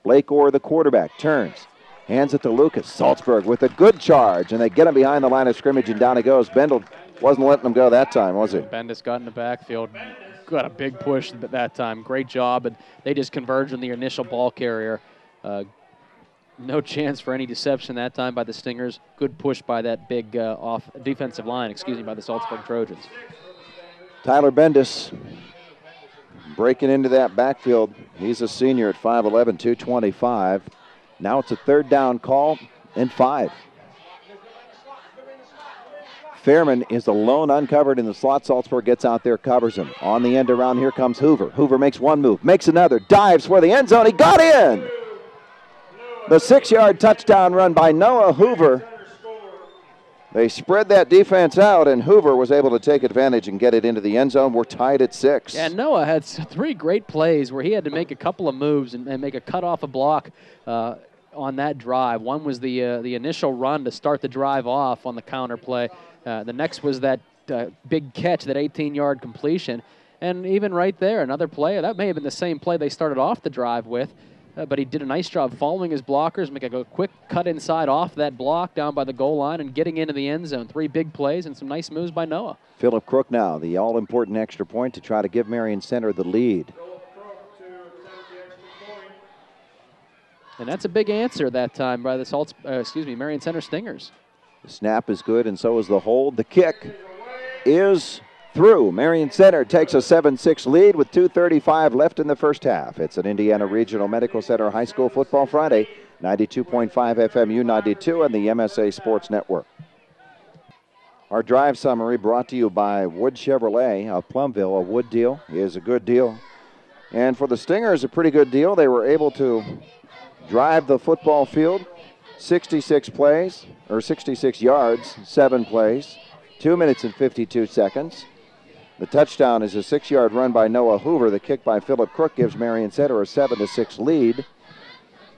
Blake Orr, the quarterback, turns. Hands it to Lucas. Saltsburg with a good charge, and they get him behind the line of scrimmage, and down he goes. Bendel wasn't letting him go that time, was he? Bendis got in the backfield. Got a big push that time. Great job, and they just converged on the initial ball carrier. No chance for any deception that time by the Stingers. Good push by that big defensive line, by the Saltsburg Trojans. Tyler Bendis breaking into that backfield. He's a senior at 5'11", 225. Now it's a 3rd down call and 5. Fairman is alone uncovered in the slot. Saltsburg gets out there, covers him. On the end around, here comes Hoover. Hoover makes one move, makes another, dives for the end zone. He got in! The 6-yard touchdown run by Noah Hoover. They spread that defense out, and Hoover was able to take advantage and get it into the end zone. We're tied at 6. Yeah, Noah had 3 great plays where he had to make a couple of moves and make a cut off a block on that drive. One was the initial run to start the drive off on the counter play. The next was that big catch, that 18-yard completion. And even right there, another play. That may have been the same play they started off the drive with. But he did a nice job following his blockers, making a quick cut inside off that block down by the goal line and getting into the end zone. 3 big plays and some nice moves by Noah. Philip Crook now, the all-important extra point to try to give Marion Center the lead. And that's a big answer that time by the Marion Center Stingers. The snap is good, and so is the hold. The kick is through. Marion Center takes a 7-6 lead with 2:35 left in the first half. It's an Indiana Regional Medical Center High School Football Friday, 92.5 FM U92 and the MSA Sports Network. Our drive summary brought to you by Wood Chevrolet of Plumville. A Wood deal is a good deal. And for the Stingers, a pretty good deal. They were able to drive the football field 66 plays, or 66 yards, 7 plays, 2 minutes and 52 seconds. The touchdown is a 6-yard run by Noah Hoover. The kick by Philip Crook gives Marion Center a 7-6 lead.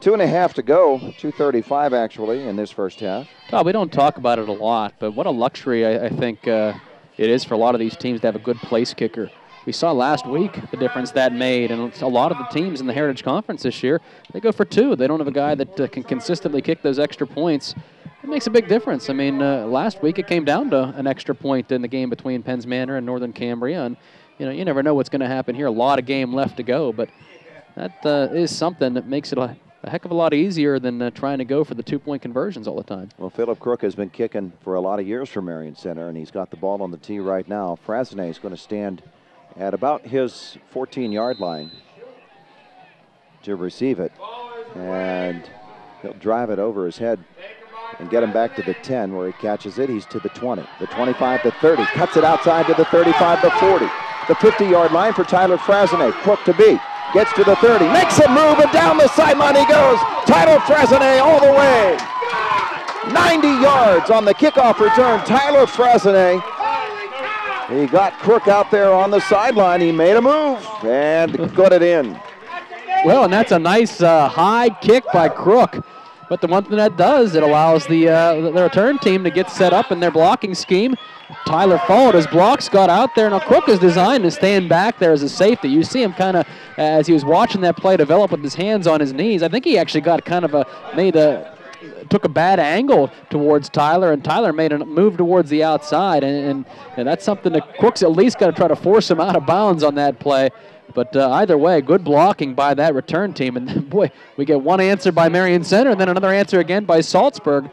2.5 to go, 2:35 actually in this first half. Todd, we don't talk about it a lot, but what a luxury I think it is for a lot of these teams to have a good place kicker. We saw last week the difference that made, and a lot of the teams in the Heritage Conference this year, they go for 2. They don't have a guy that can consistently kick those extra points. It makes a big difference. I mean, last week it came down to an extra point in the game between Penns Manor and Northern Cambria, and you never know what's going to happen here. A lot of game left to go, but that is something that makes it a heck of a lot easier than trying to go for the 2-point conversions all the time. Well, Philip Crook has been kicking for a lot of years for Marion Center, and he's got the ball on the tee right now. Frasnay is going to stand at about his 14-yard line to receive it, and he'll drive it over his head and get him back to the 10 where he catches it. He's to the 20, the 25 to 30, cuts it outside to the 35 to 40. The 50-yard line for Tyler Frasnay. Crook to beat, gets to the 30, makes a move, and down the sideline he goes. Tyler Frasnay all the way. 90 yards on the kickoff return. Tyler Frasnay. He got Crook out there on the sideline. He made a move and got it in. Well, and that's a nice high kick by Crook. But the one thing that does, it allows the return team to get set up in their blocking scheme. Tyler followed his blocks, got out there. Now Crook is designed to stand back there as a safety. You see him kind of, as he was watching that play develop with his hands on his knees, I think he actually got kind of took a bad angle towards Tyler, and Tyler made a move towards the outside. And that's something that Crook's at least got to try to force him out of bounds on that play. But either way, good blocking by that return team. And then, boy, we get one answer by Marion Center and then another answer again by Saltsburg.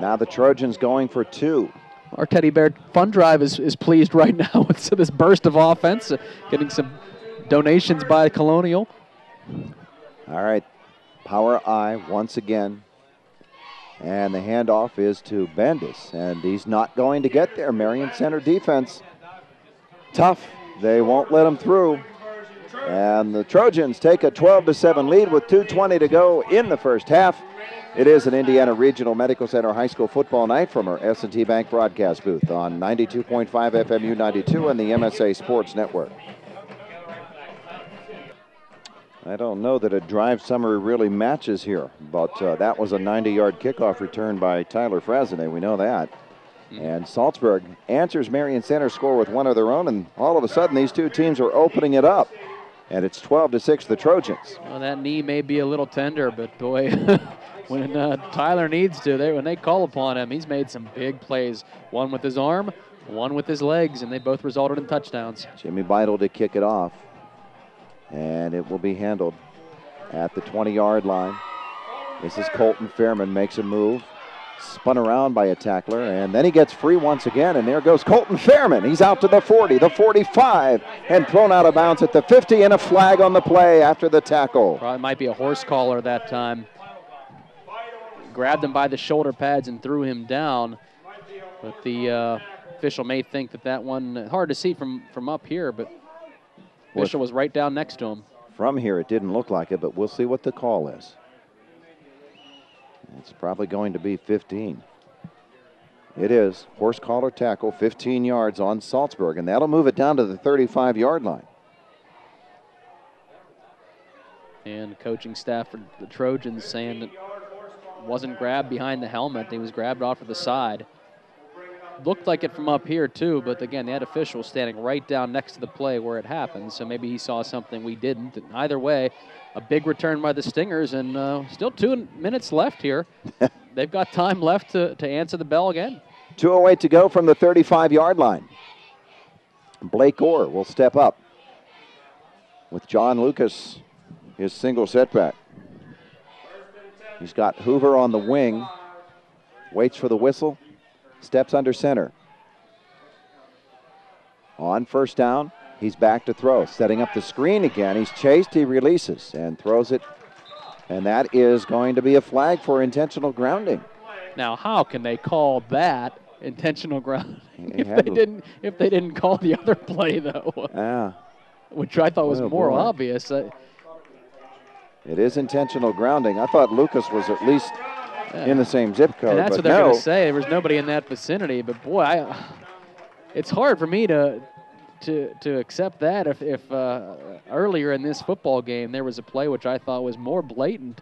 Now the Trojans going for 2. Our Teddy Bear Fun Drive is pleased right now with this burst of offense, getting some donations by Colonial. All right, Power I once again. And the handoff is to Bendis, and he's not going to get there. Marion Center defense, tough. They won't let him through. And the Trojans take a 12-7 lead with 2:20 to go in the first half. It is an Indiana Regional Medical Center High School football night from our S&T Bank broadcast booth on 92.5 FM U92 and the MSA Sports Network. I don't know that a drive summary really matches here, but that was a 90-yard kickoff return by Tyler Frasnay. We know that. And Saltsburg answers Marion Center's score with one of their own, and all of a sudden these two teams are opening it up. And it's 12-6 the Trojans. Well, that knee may be a little tender, but boy, when Tyler needs to, when they call upon him, he's made some big plays. One with his arm, one with his legs, and they both resulted in touchdowns. Jimmy Beidle to kick it off. And it will be handled at the 20-yard line. This is Colton Fairman, makes a move. Spun around by a tackler, and then he gets free once again, and there goes Colton Fairman. He's out to the 40, the 45, and thrown out of bounds at the 50, and a flag on the play after the tackle. Probably might be a horse collar that time. grabbed him by the shoulder pads and threw him down. But the official may think that one, hard to see from up here, but official was right down next to him. From here, it didn't look like it, but we'll see what the call is. It's probably going to be 15. It is. Horse collar tackle, 15 yards on Saltsburg, and that'll move it down to the 35-yard line. And the coaching staff for the Trojans saying that wasn't grabbed behind the helmet. He was grabbed off of the side. Looked like it from up here, too, but again, that official standing right down next to the play where it happened, so maybe he saw something we didn't. And either way, a big return by the Stingers, and still 2 minutes left here. They've got time left to answer the bell again. 2:08 to go from the 35-yard line. Blake Orr will step up with John Lucas, his single setback. He's got Hoover on the wing, waits for the whistle, steps under center. On first down, he's back to throw, setting up the screen again. He's chased, he releases and throws it, and that is going to be a flag for intentional grounding. Now, how can they call that intentional grounding if they didn't call the other play, though? Yeah. Which I thought was more obvious. It is intentional grounding. I thought Lucas was at least in the same zip code. And that's what they're going to say. There was nobody in that vicinity. But, boy, it's hard for me to accept that if earlier in this football game there was a play which I thought was more blatant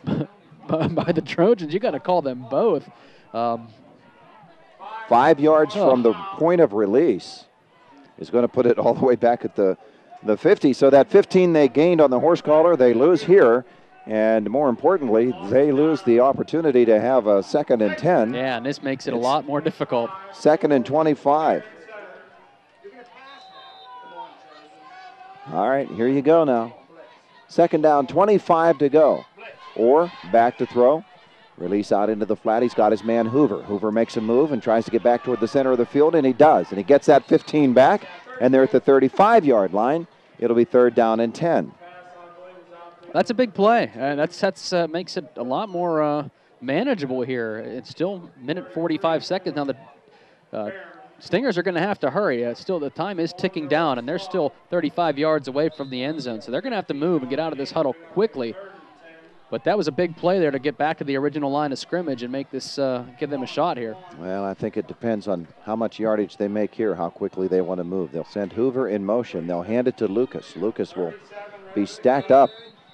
by the Trojans. You got to call them both. 5 yards from the point of release is going to put it all the way back at the 50. So that 15 they gained on the horse collar, they lose here. And more importantly, they lose the opportunity to have a 2nd and 10. Yeah, and this makes it a lot more difficult. 2nd and 25. All right, here you go now. 2nd down, 25 to go. Or back to throw. Release out into the flat. He's got his man Hoover. Hoover makes a move and tries to get back toward the center of the field, and he does. And he gets that 15 back, and they're at the 35-yard line. It'll be 3rd down and 10. That's a big play. That's makes it a lot more manageable here. It's still minute 45 seconds. Now the Stingers are going to have to hurry. Still, the time is ticking down, and they're still 35 yards away from the end zone. So they're going to have to move and get out of this huddle quickly. But that was a big play there to get back to the original line of scrimmage and make this give them a shot here. Well, I think it depends on how much yardage they make here, how quickly they want to move. They'll send Hoover in motion. They'll hand it to Lucas. Lucas will be stacked up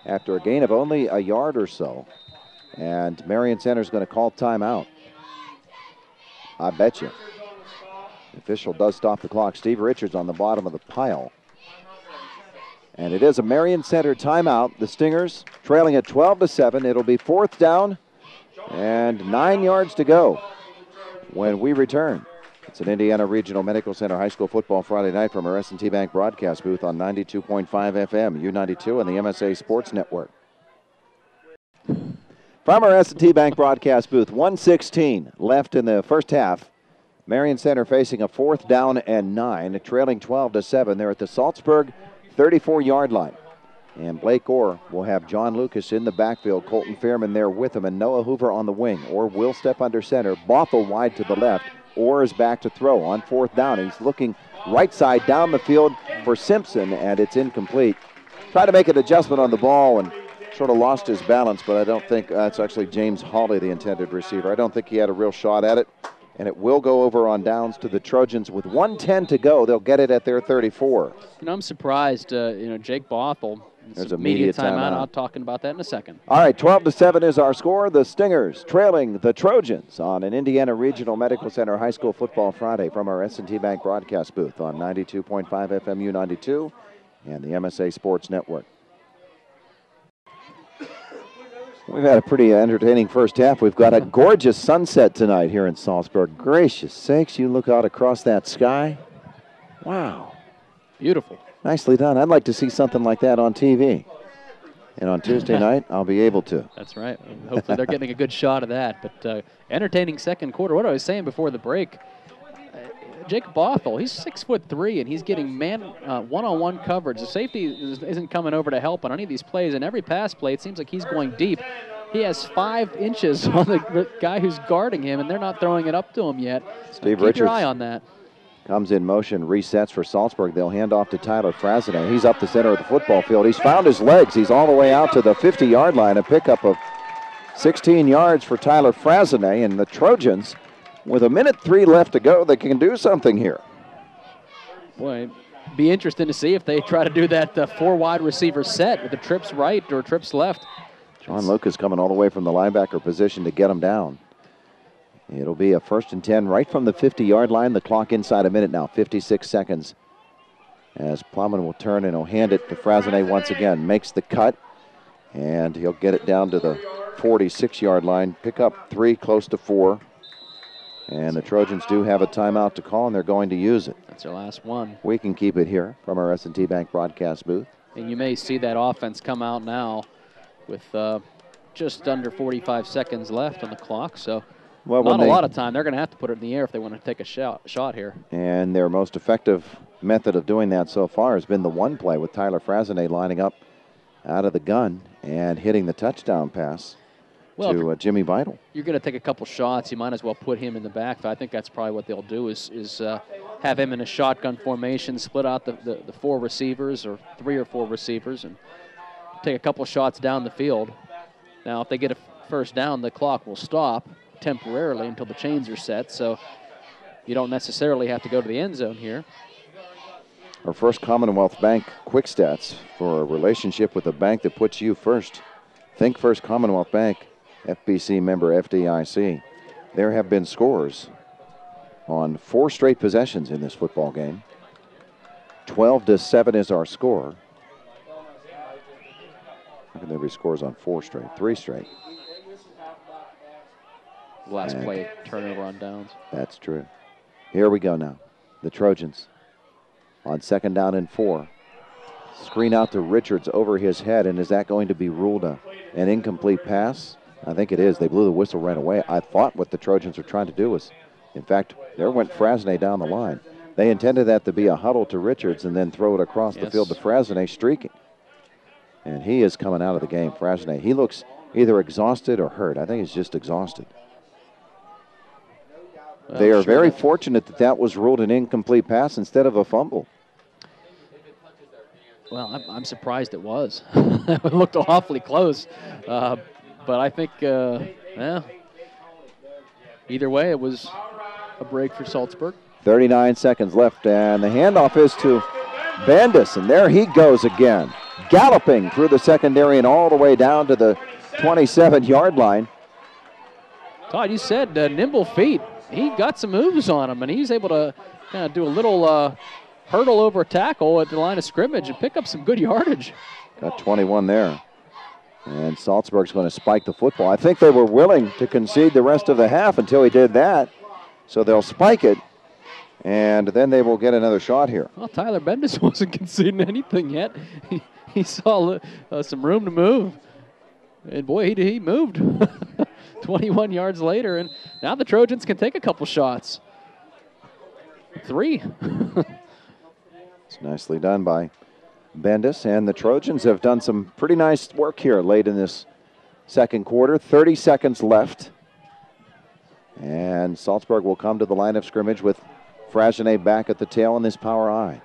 after a gain of only a yard or so. And Marion Center is going to call timeout. I bet you. The official does stop the clock. Steve Richards on the bottom of the pile. And it is a Marion Center timeout. The Stingers trailing at 12-7. It'll be 4th down and 9 yards to go when we return. It's an Indiana Regional Medical Center High School Football Friday night from our S&T Bank broadcast booth on 92.5 FM, U92, and the MSA Sports Network. From our S&T Bank broadcast booth, 1:16 left in the first half. Marion Center facing a 4th down and 9, trailing 12-7. They're at the Saltsburg 34-yard line. And Blake Orr will have John Lucas in the backfield, Colton Fairman there with him, and Noah Hoover on the wing. Orr will step under center, Bothell wide to the left. Orr is back to throw on 4th down. He's looking right side down the field for Simpson, and it's incomplete. Tried to make an adjustment on the ball and sort of lost his balance, but I don't think that's actually James Hawley, the intended receiver. I don't think he had a real shot at it, and it will go over on downs to the Trojans with 1:10 to go. They'll get it at their 34. You know, I'm surprised, Jake Bothell. There's a media timeout. I'll talking about that in a second. All right, 12-7 is our score. The Stingers trailing the Trojans on an Indiana Regional Medical Center High School Football Friday from our S&T Bank broadcast booth on 92.5 FM U92 and the MSA Sports Network. We've had a pretty entertaining first half. We've got a gorgeous sunset tonight here in Saltsburg. Gracious sakes, you look out across that sky. Wow. Beautiful. Nicely done. I'd like to see something like that on TV. And on Tuesday night, I'll be able to. That's right. Hopefully they're getting a good shot of that. But entertaining second quarter. What I was saying before the break, Jake Bothell, he's 6'3", and he's getting one-on-one coverage. The safety isn't coming over to help on any of these plays, and every pass play, it seems like he's going deep. He has 5 inches on the guy who's guarding him, and they're not throwing it up to him yet. Steve Keep Richards your eye on that. Comes in motion, resets for Saltsburg. They'll hand off to Tyler Frazenet. He's up the center of the football field. He's found his legs. He's all the way out to the 50-yard line. A pickup of 16 yards for Tyler Frazenet, and the Trojans, with 1:03 left to go, they can do something here. Boy, be interesting to see if they try to do that 4 wide receiver set with the trips right or trips left. John Lucas coming all the way from the linebacker position to get him down. It'll be a 1st and 10 right from the 50-yard line. The clock inside a minute now, 56 seconds. As Plowman will turn and he'll hand it to Frazenet once again. Makes the cut, and he'll get it down to the 46-yard line. Pick up 3, close to 4. And the Trojans do have a timeout to call, and they're going to use it. That's their last one. We can keep it here from our S&T Bank broadcast booth. And you may see that offense come out now with just under 45 seconds left on the clock. So not a lot of time. They're going to have to put it in the air if they want to take a shot here. And their most effective method of doing that so far has been the one play with Tyler Frazenet lining up out of the gun and hitting the touchdown pass to Jimmy Vital. You're going to take a couple shots. You might as well put him in the back. I think that's probably what they'll do is have him in a shotgun formation, split out the 4 receivers or 3 or 4 receivers, and take a couple shots down the field. Now, if they get a first down, the clock will stop temporarily until the chains are set, so you don't necessarily have to go to the end zone here. Our First Commonwealth Bank quick stats for a relationship with a bank that puts you first. Think First Commonwealth Bank, FBC member FDIC. There have been scores on 4 straight possessions in this football game. 12-7 is our score. How can there be scores on 4 straight? 3 straight. Last play, turnover on downs. That's true. Here we go now. The Trojans on 2nd down and 4. Screen out to Richards over his head, and is that going to be ruled an incomplete pass? I think it is. They blew the whistle right away. I thought what the Trojans were trying to do was, in fact, there went Frazenet down the line. They intended that to be a huddle to Richards and then throw it across the field to Frazenet streaking. And he is coming out of the game, Frazenet. He looks either exhausted or hurt. I think he's just exhausted. Well, they are very fortunate that that was ruled an incomplete pass instead of a fumble. Well, I'm surprised it was. It looked awfully close. But I think, either way, it was a break for Saltsburg. 39 seconds left, and the handoff is to Bandis, and there he goes again, galloping through the secondary and all the way down to the 27-yard line. Todd, you said nimble feet. He got some moves on him, and he's able to kind of do a little hurdle over a tackle at the line of scrimmage and pick up some good yardage. Got 21 there. And Saltsburg's going to spike the football. I think they were willing to concede the rest of the half until he did that. So they'll spike it, and then they will get another shot here. Well, Tyler Bendis wasn't conceding anything yet. He saw some room to move. And, boy, he moved 21 yards later. And now the Trojans can take a couple shots. 3. It's nicely done by Bendis, and the Trojans have done some pretty nice work here late in this second quarter. 30 seconds left. And Saltsburg will come to the line of scrimmage with Frazenet back at the tail in this power I.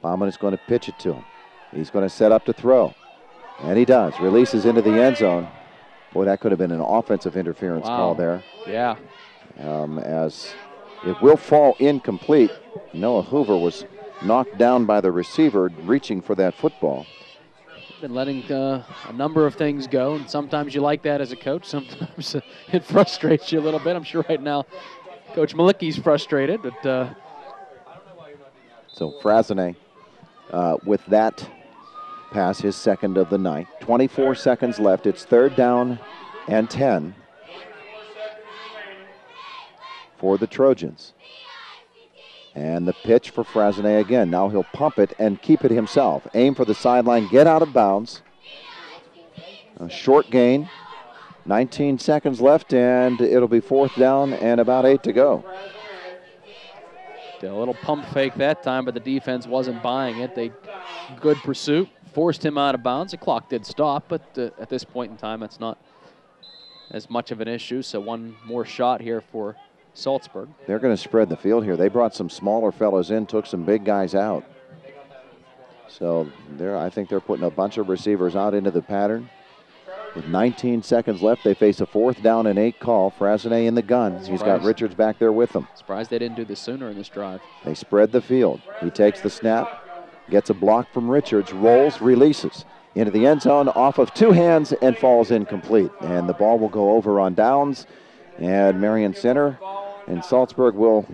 Plowman is going to pitch it to him. He's going to set up to throw. And he does. Releases into the end zone. Boy, that could have been an offensive interference call there. Yeah. As it will fall incomplete. Noah Hoover was knocked down by the receiver reaching for that football. Been letting a number of things go, and sometimes you like that as a coach. Sometimes it frustrates you a little bit. I'm sure right now Coach Malicki's frustrated, but so Frazenet with that pass, his second of the night. 24 seconds left. It's 3rd down and 10 for the Trojans. And the pitch for Frazenet again. Now he'll pump it and keep it himself. Aim for the sideline, get out of bounds. A short gain. 19 seconds left, and it'll be 4th down and about 8 to go. A little pump fake that time, but the defense wasn't buying it. Good pursuit, forced him out of bounds. The clock did stop, but at this point in time, it's not as much of an issue. So one more shot here for Saltsburg. They're going to spread the field here. They brought some smaller fellows in, took some big guys out. So I think they're putting a bunch of receivers out into the pattern. With 19 seconds left, they face a 4th down and 8 call. Frasine in the gun. He's got Richards back there with him. Surprised they didn't do this sooner in this drive. They spread the field. He takes the snap, gets a block from Richards, rolls, releases into the end zone off of 2 hands and falls incomplete. And the ball will go over on downs. And Marion Center and Saltsburg will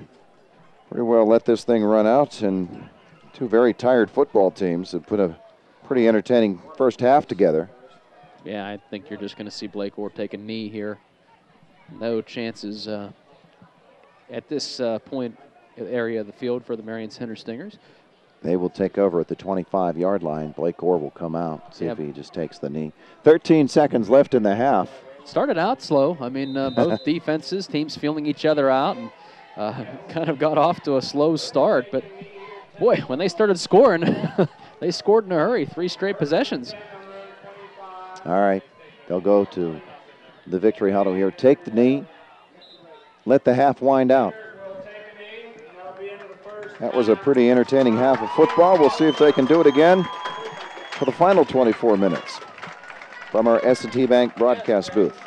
pretty well let this thing run out. And 2 very tired football teams have put a pretty entertaining first half together. Yeah, I think you're just going to see Blake Orr take a knee here. No chances at this point area of the field for the Marion Center Stingers. They will take over at the 25-yard line. Blake Orr will come out, see if he just takes the knee. 13 seconds left in the half. Started out slow. I mean, both defenses, teams feeling each other out, and kind of got off to a slow start. But, boy, when they started scoring, they scored in a hurry. 3 straight possessions. All right, they'll go to the victory huddle here. Take the knee. Let the half wind out. That was a pretty entertaining half of football. We'll see if they can do it again for the final 24 minutes from our S&T Bank broadcast booth.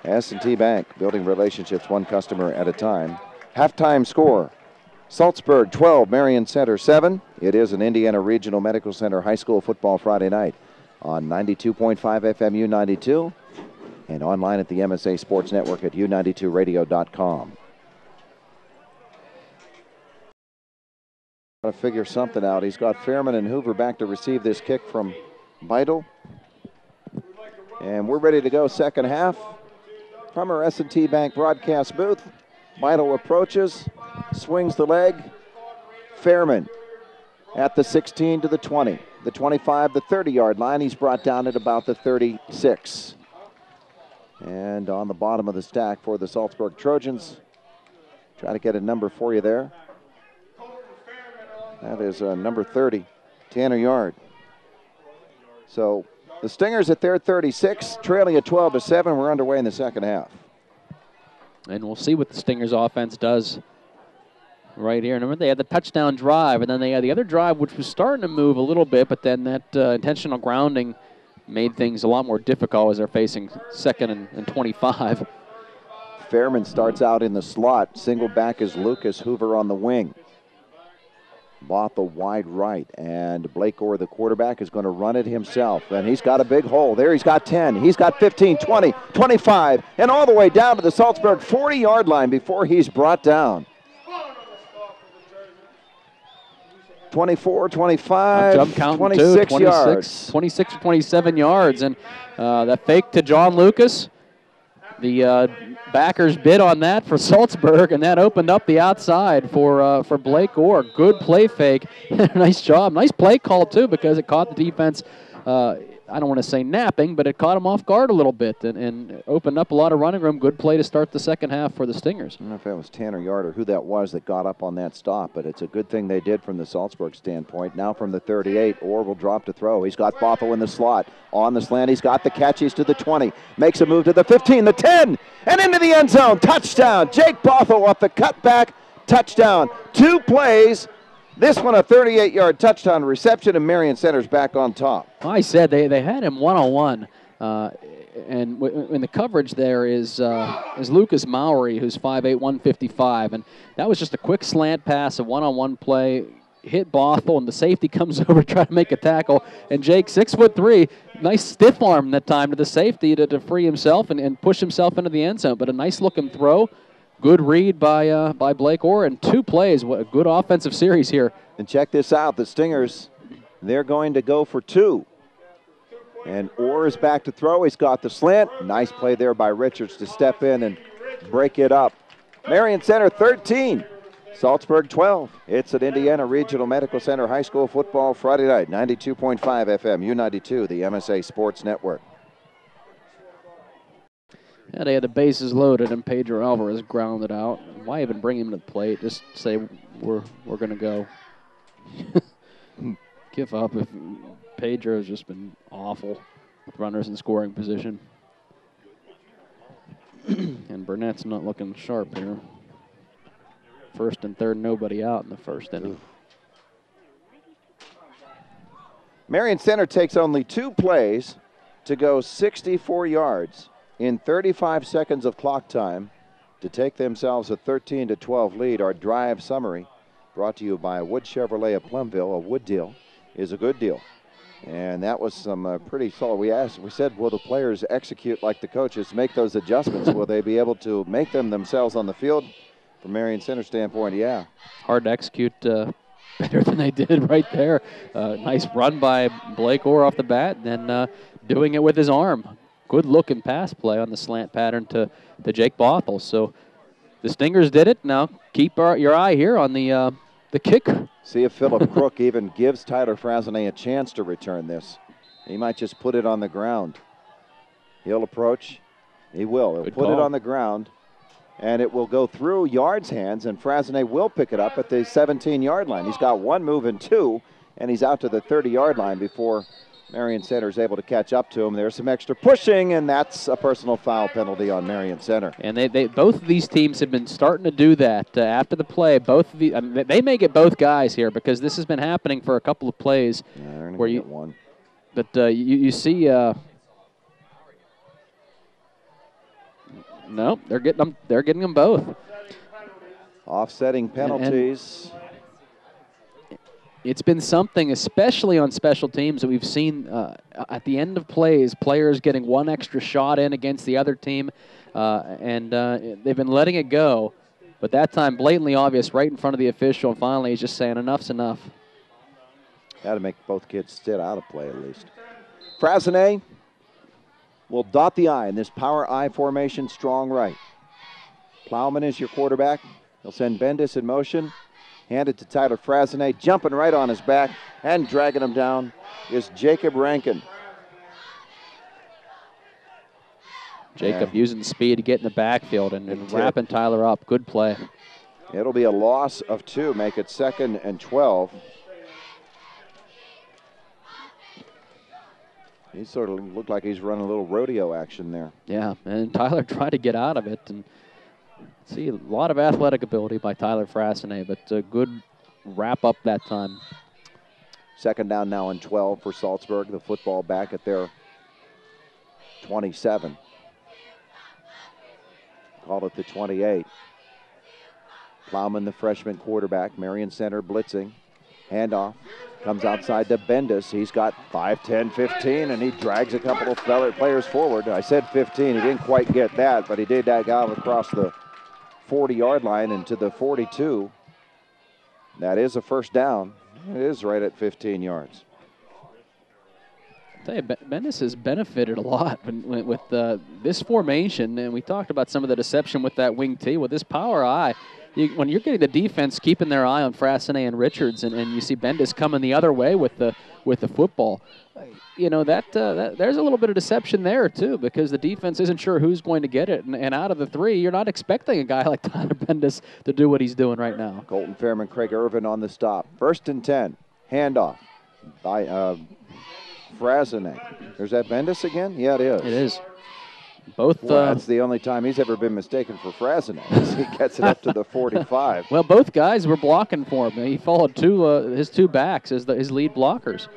S&T Bank, building relationships one customer at a time. Halftime score, Saltsburg 12, Marion Center 7. It is an Indiana Regional Medical Center high school football Friday night on 92.5 FM U92 and online at the MSA Sports Network at u92radio.com. Got to figure something out. He's got Fairman and Hoover back to receive this kick from Beidel. And we're ready to go second half from our S&T Bank broadcast booth. Beidel approaches, swings the leg. Fairman at the 16 to the 20. The 25, the 30-yard line. He's brought down at about the 36. And on the bottom of the stack for the Saltsburg Trojans. Try to get a number for you there. That is number 30, Tanner Yard. So the Stingers at their 36, trailing at 12-7. We're underway in the second half. And we'll see what the Stingers offense does right here. Remember, they had the touchdown drive, and then they had the other drive, which was starting to move a little bit, but then that intentional grounding made things a lot more difficult as they're facing 2nd and 25. Fairman starts out in the slot. Single back is Lucas. Hoover on the wing. Bothell wide right, and Blake Orr, the quarterback, is going to run it himself. And he's got a big hole. There he's got 10. He's got 15, 20, 25, and all the way down to the Saltsburg 40-yard line before he's brought down. 24, 25, jump count 26 yards. 26 or 27 yards. And that fake to John Lucas. The backers bid on that for Saltsburg, and that opened up the outside for Blake Orr. Good play fake. Nice job. Nice play call, too, because it caught the defense, I don't want to say napping, but it caught them off guard a little bit and opened up a lot of running room. Good play to start the second half for the Stingers. I don't know if that was Tanner Yard or who that was that got up on that stop, but it's a good thing they did from the Saltsburg standpoint. Now from the 38, Orr will drop to throw. He's got Bothell in the slot. On the slant, he's got the catch. He's to the 20. Makes a move to the 15, the 10, and into the end zone. Touchdown. Jake Bothell off the cutback. Touchdown. 2 plays. This one a 38-yard touchdown reception, and Marion Center's back on top. I said they had him one-on-one, and in the coverage there is Lucas Mowry, who's 5'8", 155, and that was just a quick slant pass, a one-on-one play, hit Bothell, and the safety comes over to try to make a tackle, and Jake, 6'3", nice stiff arm that time to the safety to free himself and push himself into the end zone, but a nice-looking throw. Good read by Blake Orr, and 2 plays. What a good offensive series here. And check this out. The Stingers, they're going to go for 2. And Orr is back to throw. He's got the slant. Nice play there by Richards to step in and break it up. Marion Center 13, Saltsburg 12. It's at Indiana Regional Medical Center High School football Friday night, 92.5 FM, U92, the MSA Sports Network. Yeah, they had the bases loaded, and Pedro Alvarez grounded out. Why even bring him to the plate? Just say, we're going to go. Give up if Pedro's just been awful with runners in scoring position. And Burnett's not looking sharp here. First and third, nobody out in the first inning. Marion Center takes only 2 plays to go 64 yards in 35 seconds of clock time to take themselves a 13-12 lead. Our drive summary brought to you by Wood Chevrolet of Plumville. A wood deal is a good deal. And that was some pretty solid. We said, will the players execute like the coaches, make those adjustments? Will they be able to make them themselves on the field? From Marion Center standpoint, yeah. Hard to execute better than they did right there. Nice run by Blake Orr off the bat, and then doing it with his arm. Good looking pass play on the slant pattern to Jake Bothell. So the Stingers did it. Now keep your eye here on the kicker. See if Philip Crook even gives Tyler Frasonnet a chance to return this. He might just put it on the ground. He'll approach. He will. He'll put it on the ground, and it will go through Yard's hands, and Frasonnet will pick it up at the 17-yard line. He's got 1 move and 2, and he's out to the 30-yard line before Marion Center is able to catch up to him. There's some extra pushing, and that's a personal foul penalty on Marion Center. And both of these teams have been starting to do that after the play. They may get both guys here because this has been happening for a couple of plays. Yeah, they're going to get one. But you see, no, they're getting them both. Offsetting penalties. It's been something, especially on special teams, that we've seen at the end of plays, players getting one extra shot in against the other team, and they've been letting it go. But that time, blatantly obvious, right in front of the official, and finally he's just saying, enough's enough. Got to make both kids sit out of play at least. Frasonnet will dot the I in this power I formation, strong right. Plowman is your quarterback. He'll send Bendis in motion. Hand it to Tyler Frasonnet, jumping right on his back and dragging him down is Jacob Rankin. Jacob using speed to get in the backfield and wrapping Tyler up. Good play. It'll be a loss of 2, make it 2nd and 12. He sort of looked like he's running a little rodeo action there. Yeah, and Tyler tried to get out of it. And see, a lot of athletic ability by Tyler Frasonnet, but a good wrap up that time. 2nd down now and 12 for Saltsburg. The football back at their 27. Call it the 28. Plowman, the freshman quarterback. Marion Center blitzing. Handoff. Comes outside to Bendis. He's got 5, 10, 15, and he drags a couple of players forward. I said 15. He didn't quite get that, but he did that guy across the 40-yard line into the 42. That is a first down. It is right at 15 yards. I'll tell you, Bendis has benefited a lot with this formation, and we talked about some of the deception with that wing T. With this power I, when you're getting the defense keeping their eye on Frasonnet and Richards, and you see Bendis coming the other way with the football, you know, there's a little bit of deception there, too, because the defense isn't sure who's going to get it. And out of the 3, you're not expecting a guy like Tyler Bendis to do what he's doing right now. Colton Fairman, Craig Irvin on the stop. 1st and 10. Handoff by Frasonnet. There's that Bendis again? Yeah, it is. It is. Both. That's the only time he's ever been mistaken for Frasonnet. He gets it up to the 45. Well, both guys were blocking for him. He followed his 2 backs as his lead blockers.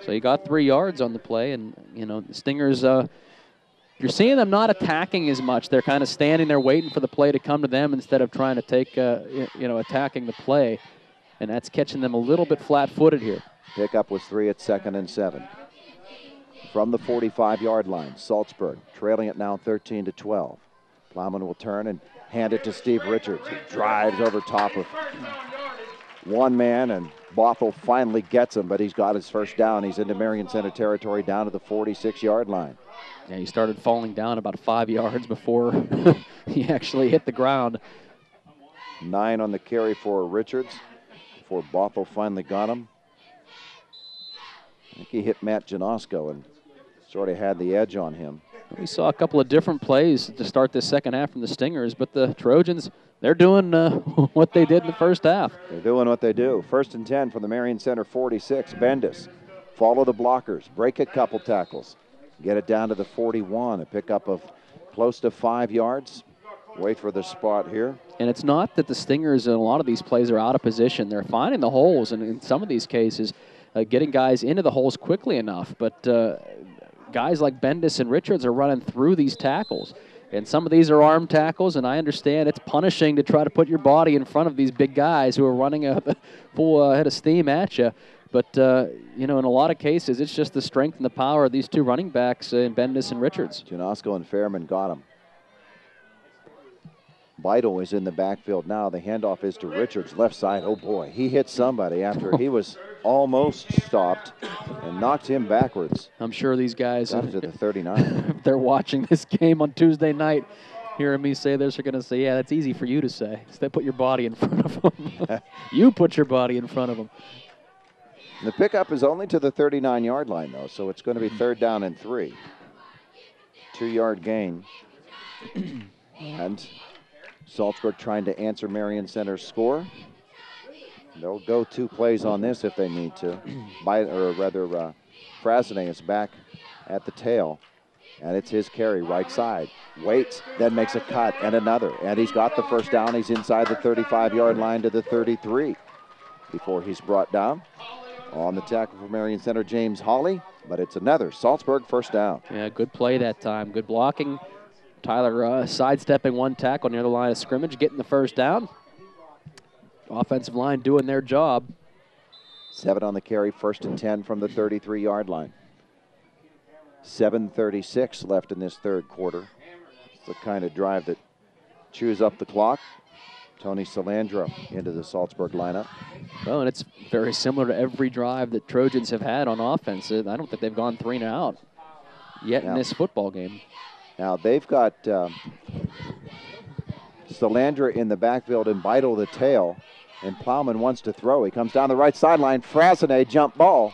So he got 3 yards on the play, and you know the Stingers. You're seeing them not attacking as much. They're kind of standing there waiting for the play to come to them instead of trying to take, attacking the play, and that's catching them a little bit flat-footed here. Pickup was 3 at 2nd and 7. From the 45-yard line, Saltsburg trailing it now 13-12. Plowman will turn and hand it to Steve Richards. He drives over top of one man, and Bothell finally gets him, but he's got his first down. He's into Marion Center territory down to the 46-yard line. Yeah, he started falling down about 5 yards before he actually hit the ground. 9 on the carry for Richards before Bothell finally got him. I think he hit Matt Janosko and sort of had the edge on him. We saw a couple of different plays to start this second half from the Stingers, but the Trojans, they're doing what they did in the first half. They're doing what they do. 1st and 10 from the Marion Center 46. Bendis, follow the blockers, break a couple tackles, get it down to the 41, a pickup of close to 5 yards. Wait for the spot here. And it's not that the Stingers in a lot of these plays are out of position. They're finding the holes, and in some of these cases, getting guys into the holes quickly enough. But guys like Bendis and Richards are running through these tackles. And some of these are arm tackles, and I understand it's punishing to try to put your body in front of these big guys who are running a full head of steam at you. But, you know, in a lot of cases, it's just the strength and the power of these two running backs in Bendis and Richards. Janosko and Fairman got him. Beidel is in the backfield now. The handoff is to Richards, left side. Oh, boy, he hit somebody after he was almost stopped and knocked him backwards. I'm sure these guys, got to the 39. if they're watching this game on Tuesday night, hearing me say this, are going to say, yeah, that's easy for you to say. So they put your body in front of them. You put your body in front of them. The pickup is only to the 39-yard line, though, so it's going to be 3rd down and 3. 2-yard gain. And Saltsburg trying to answer Marion Center's score. They'll go 2 plays on this if they need to. Frasine is back at the tail, and it's his carry, right side. Waits, then makes a cut, and another. And he's got the 1st down. He's inside the 35-yard line to the 33 before he's brought down. On the tackle for Marion Center, James Hawley, but it's another Saltsburg 1st down. Yeah, good play that time. Good blocking. Tyler sidestepping one tackle near the line of scrimmage, getting the 1st down. Offensive line doing their job. 7 on the carry, 1st and 10 from the 33-yard line. 7:36 left in this 3rd quarter. It's the kind of drive that chews up the clock. Tony Salandra into the Saltsburg lineup. Well, and it's very similar to every drive that Trojans have had on offense. I don't think they've gone 3 and out yet in this football game. Now they've got Salandra in the backfield and Beidel the tail, and Plowman wants to throw. He comes down the right sideline, Frasine jump ball,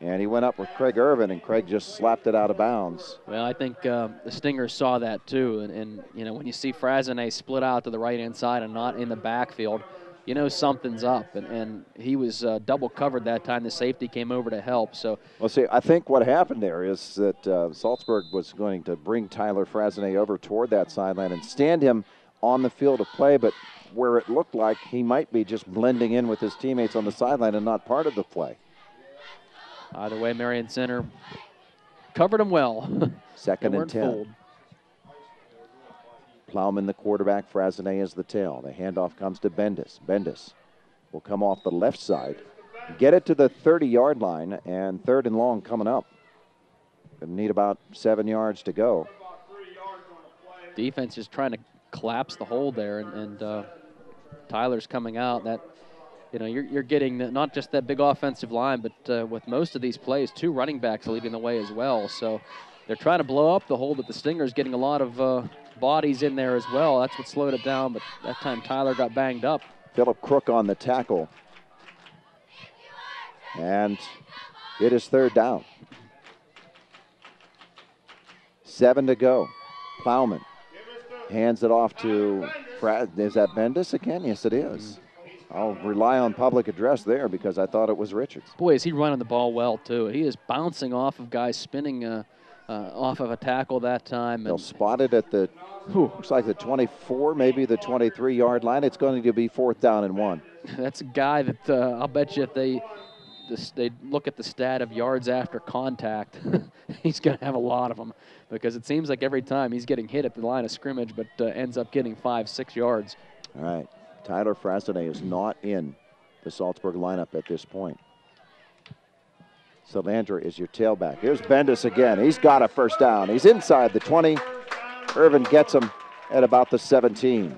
and he went up with Craig Irvin, and Craig just slapped it out of bounds. Well, I think the Stingers saw that too, and you know, when you see Frasine split out to the right-hand side and not in the backfield, you know something's up, and he was double covered that time. The safety came over to help. So, well, see, I think what happened there is that Saltsburg was going to bring Tyler Frasine over toward that sideline and stand him on the field of play, but where it looked like he might be just blending in with his teammates on the sideline and not part of the play. Either way, Marion Center covered him well. 2nd and 10. Fooled. Plowman the quarterback, Frasine is the tail. The handoff comes to Bendis. Bendis will come off the left side, get it to the 30-yard line, and 3rd and long coming up. Gonna need about 7 yards to go. Defense is trying to collapse the hole there, and Tyler's coming out. That, you know, you're getting not just that big offensive line, but with most of these plays, 2 running backs leading the way as well. So they're trying to blow up the hole, but the Stingers getting a lot of bodies in there as well. That's what slowed it down, but that time Tyler got banged up. Philip Crook on the tackle. And it is 3rd down. 7 to go. Plowman hands it off to is that Bendis again? Yes, it is. I'll rely on public address there because I thought it was Richards. Boy, is he running the ball well, too. He is bouncing off of guys spinning off of a tackle that time. They'll spot it at the, looks like the 24, maybe the 23-yard line. It's going to be 4th down and 1. That's a guy that I'll bet you if they look at the stat of yards after contact, he's going to have a lot of them because it seems like every time he's getting hit at the line of scrimmage but ends up getting 5-6 yards. All right. Tyler Frasine is not in the Saltsburg lineup at this point. Salandra is your tailback. Here's Bendis again. He's got a 1st down. He's inside the 20. Irvin gets him at about the 17.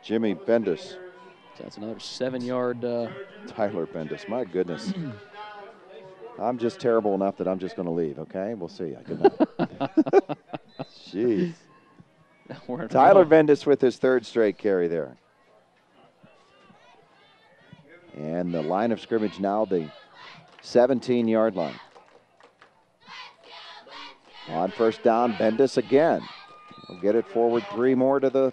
Jimmy Bendis. So that's another 7-yard. Tyler Bendis, my goodness. I'm just terrible enough that I'm just going to leave, okay? We'll see you. Good night. Jeez. Tyler Bendis with his 3rd straight carry there. And the line of scrimmage now, the 17-yard line. On first down, Bendis again. He'll get it forward 3 more to the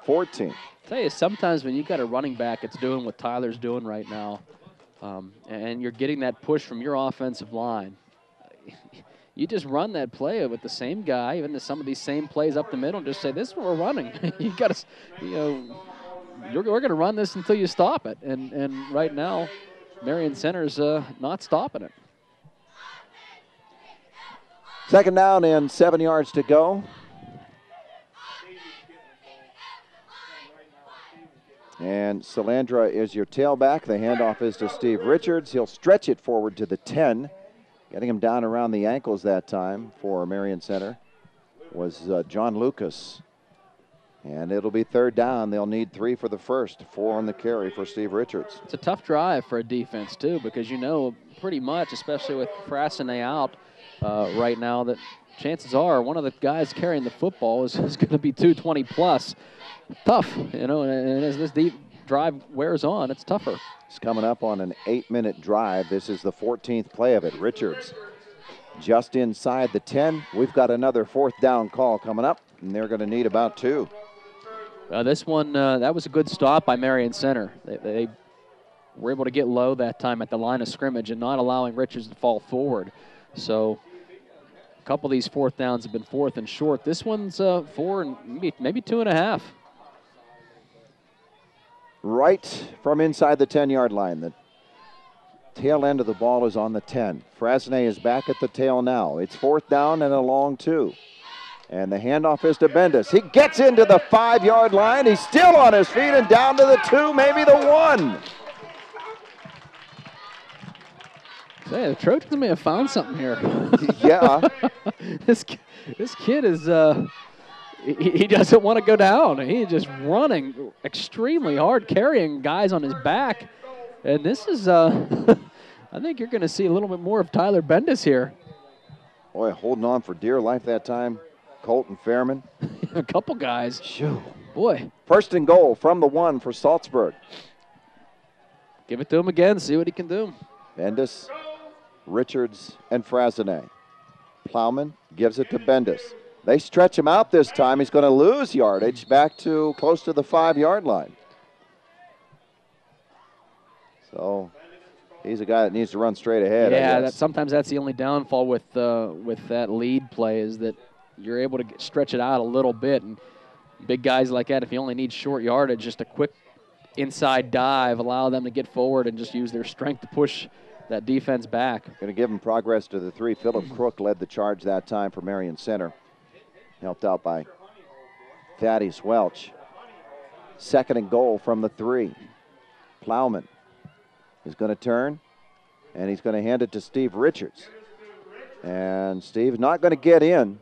14. I tell you, sometimes when you got a running back that's doing what Tyler's doing right now, and you're getting that push from your offensive line, you just run that play with the same guy, even some of these same plays up the middle, and just say, this is what we're running. You got to, we're going to run this until you stop it. And right now, Marion Center's not stopping it. Second down and 7 yards to go. And Salandra is your tailback. The handoff is to Steve Richards. He'll stretch it forward to the 10. Getting him down around the ankles that time for Marion Center was John Lucas. And it'll be third down. They'll need 3 for the first, 4 on the carry for Steve Richards. It's a tough drive for a defense, too, because pretty much, especially with Frassinay out right now, that chances are one of the guys carrying the football is going to be 220 plus. Tough, and as this deep drive wears on, it's tougher. It's coming up on an 8-minute drive. This is the 14th play of it. Richards just inside the 10. We've got another fourth down call coming up, and they're going to need about 2. This one, that was a good stop by Marion Center. They were able to get low that time at the line of scrimmage and not allowing Richards to fall forward. So a couple of these fourth downs have been fourth and short. This one's 4 and maybe 2.5. Right from inside the 10-yard line. The tail end of the ball is on the 10. Frassinay is back at the tail now. It's fourth down and a long 2. And the handoff is to Bendis. He gets into the 5-yard line. He's still on his feet and down to the 2, maybe the 1. Say, the Trojans may have found something here. Yeah. This kid is... He doesn't want to go down. He's just running extremely hard, carrying guys on his back. And this is, I think you're going to see a little bit more of Tyler Bendis here. Boy, holding on for dear life that time. Colton Fairman. A couple guys. Shoo. Boy. First and goal from the 1 for Saltsburg. Give it to him again, see what he can do. Bendis, Richards, and Frassinay. Plowman gives it to Bendis. They stretch him out this time. He's going to lose yardage back to close to the 5-yard line. So he's a guy that needs to run straight ahead. Yeah, sometimes that's the only downfall with that lead play is that you're able to stretch it out a little bit. And big guys like that, if you only need short yardage, just a quick inside dive, allow them to get forward and just use their strength to push that defense back. Going to give him progress to the 3. Philip Crook led the charge that time for Marion Center. Helped out by Thaddeus Welch. Second and goal from the 3. Plowman is going to turn, and he's going to hand it to Steve Richards. And Steve's not going to get in.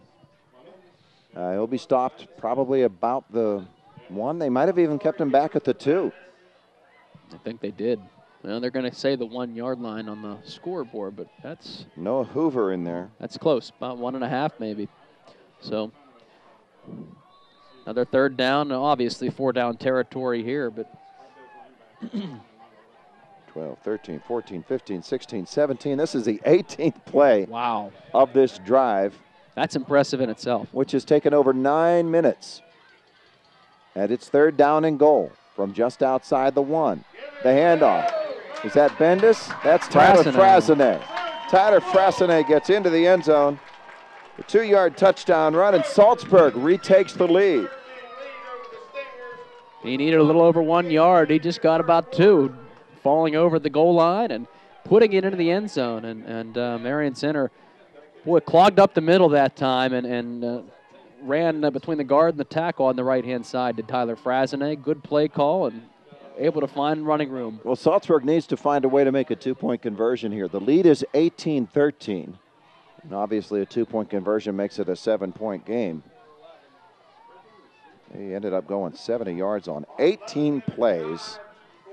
He'll be stopped probably about the 1. They might have even kept him back at the 2. I think they did. Well, they're going to say the 1-yard line on the scoreboard, but that's... Noah Hoover in there. That's close, about 1.5 maybe. So another third down, obviously 4-down territory here, but 12, 13, 14, 15, 16, 17. This is the 18th play wow. of this drive. That's impressive in itself. Which has taken over 9 minutes. And it's third down and goal from just outside the 1. The handoff. Is that Bendis? That's Tyler Frassinay. Tyler Frassinay gets into the end zone. A 2-yard touchdown run, and Saltsburg retakes the lead. He needed a little over 1 yard. He just got about 2, falling over the goal line and putting it into the end zone. And Marion Center, boy, clogged up the middle that time and ran between the guard and the tackle on the right-hand side to Tyler Frassinay. Good play call and able to find running room. Well, Saltsburg needs to find a way to make a 2-point conversion here. The lead is 18-13. And obviously a 2-point conversion makes it a 7-point game. He ended up going 70 yards on 18 plays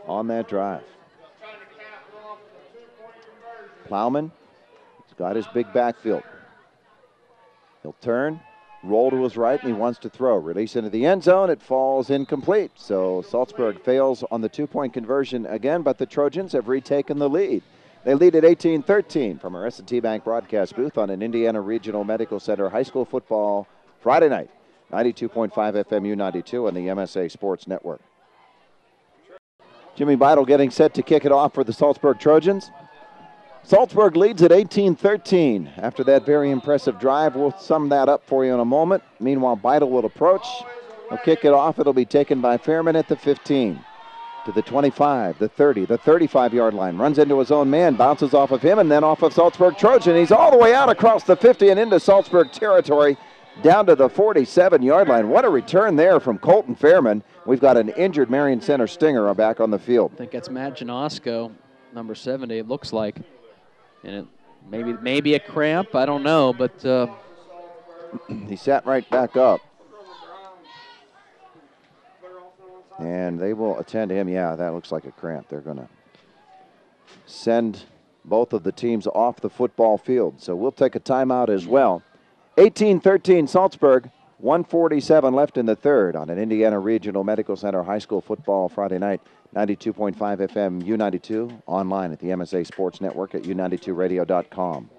on that drive. Plowman has got his big backfield. He'll turn, roll to his right, and he wants to throw. Release into the end zone. It falls incomplete. So Saltsburg fails on the 2-point conversion again, but the Trojans have retaken the lead. They lead at 18-13 from our S&T Bank broadcast booth on an Indiana Regional Medical Center high school football Friday night. 92.5 FM U92 on the MSA Sports Network. Jimmy Beidle getting set to kick it off for the Saltsburg Trojans. Saltsburg leads at 18-13. After that very impressive drive, we'll sum that up for you in a moment. Meanwhile, Beidle will approach. He'll kick it off. It'll be taken by Fairman at the 15. To the 25, the 30, the 35-yard line. Runs into his own man, bounces off of him, and then off of Saltsburg Trojan. He's all the way out across the 50 and into Saltsburg territory, down to the 47-yard line. What a return there from Colton Fairman. We've got an injured Marion Center Stinger back on the field. I think that's Matt Janosko, number 70, it looks like. And it maybe a cramp, I don't know, but he sat right back up. And they will attend to him. Yeah, that looks like a cramp. They're going to send both of the teams off the football field. So we'll take a timeout as well. 18-13 Saltsburg, 1:47 left in the third on an Indiana Regional Medical Center high school football Friday night. 92.5 FM U92, online at the MSA Sports Network at u92radio.com.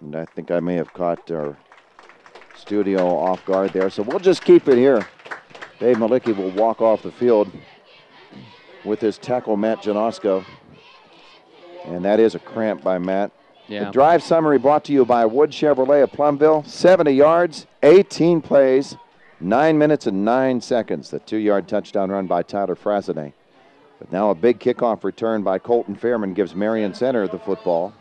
And I think I may have caught our studio off guard there, so we'll just keep it here. Dave Malicki will walk off the field with his tackle, Matt Janosko. And that is a cramp by Matt. Yeah. The drive summary brought to you by Wood Chevrolet of Plumville. 70 yards, 18 plays, 9 minutes and 9 seconds. The 2-yard touchdown run by Tyler Frasine. But now a big kickoff return by Colton Fairman gives Marion Center the football.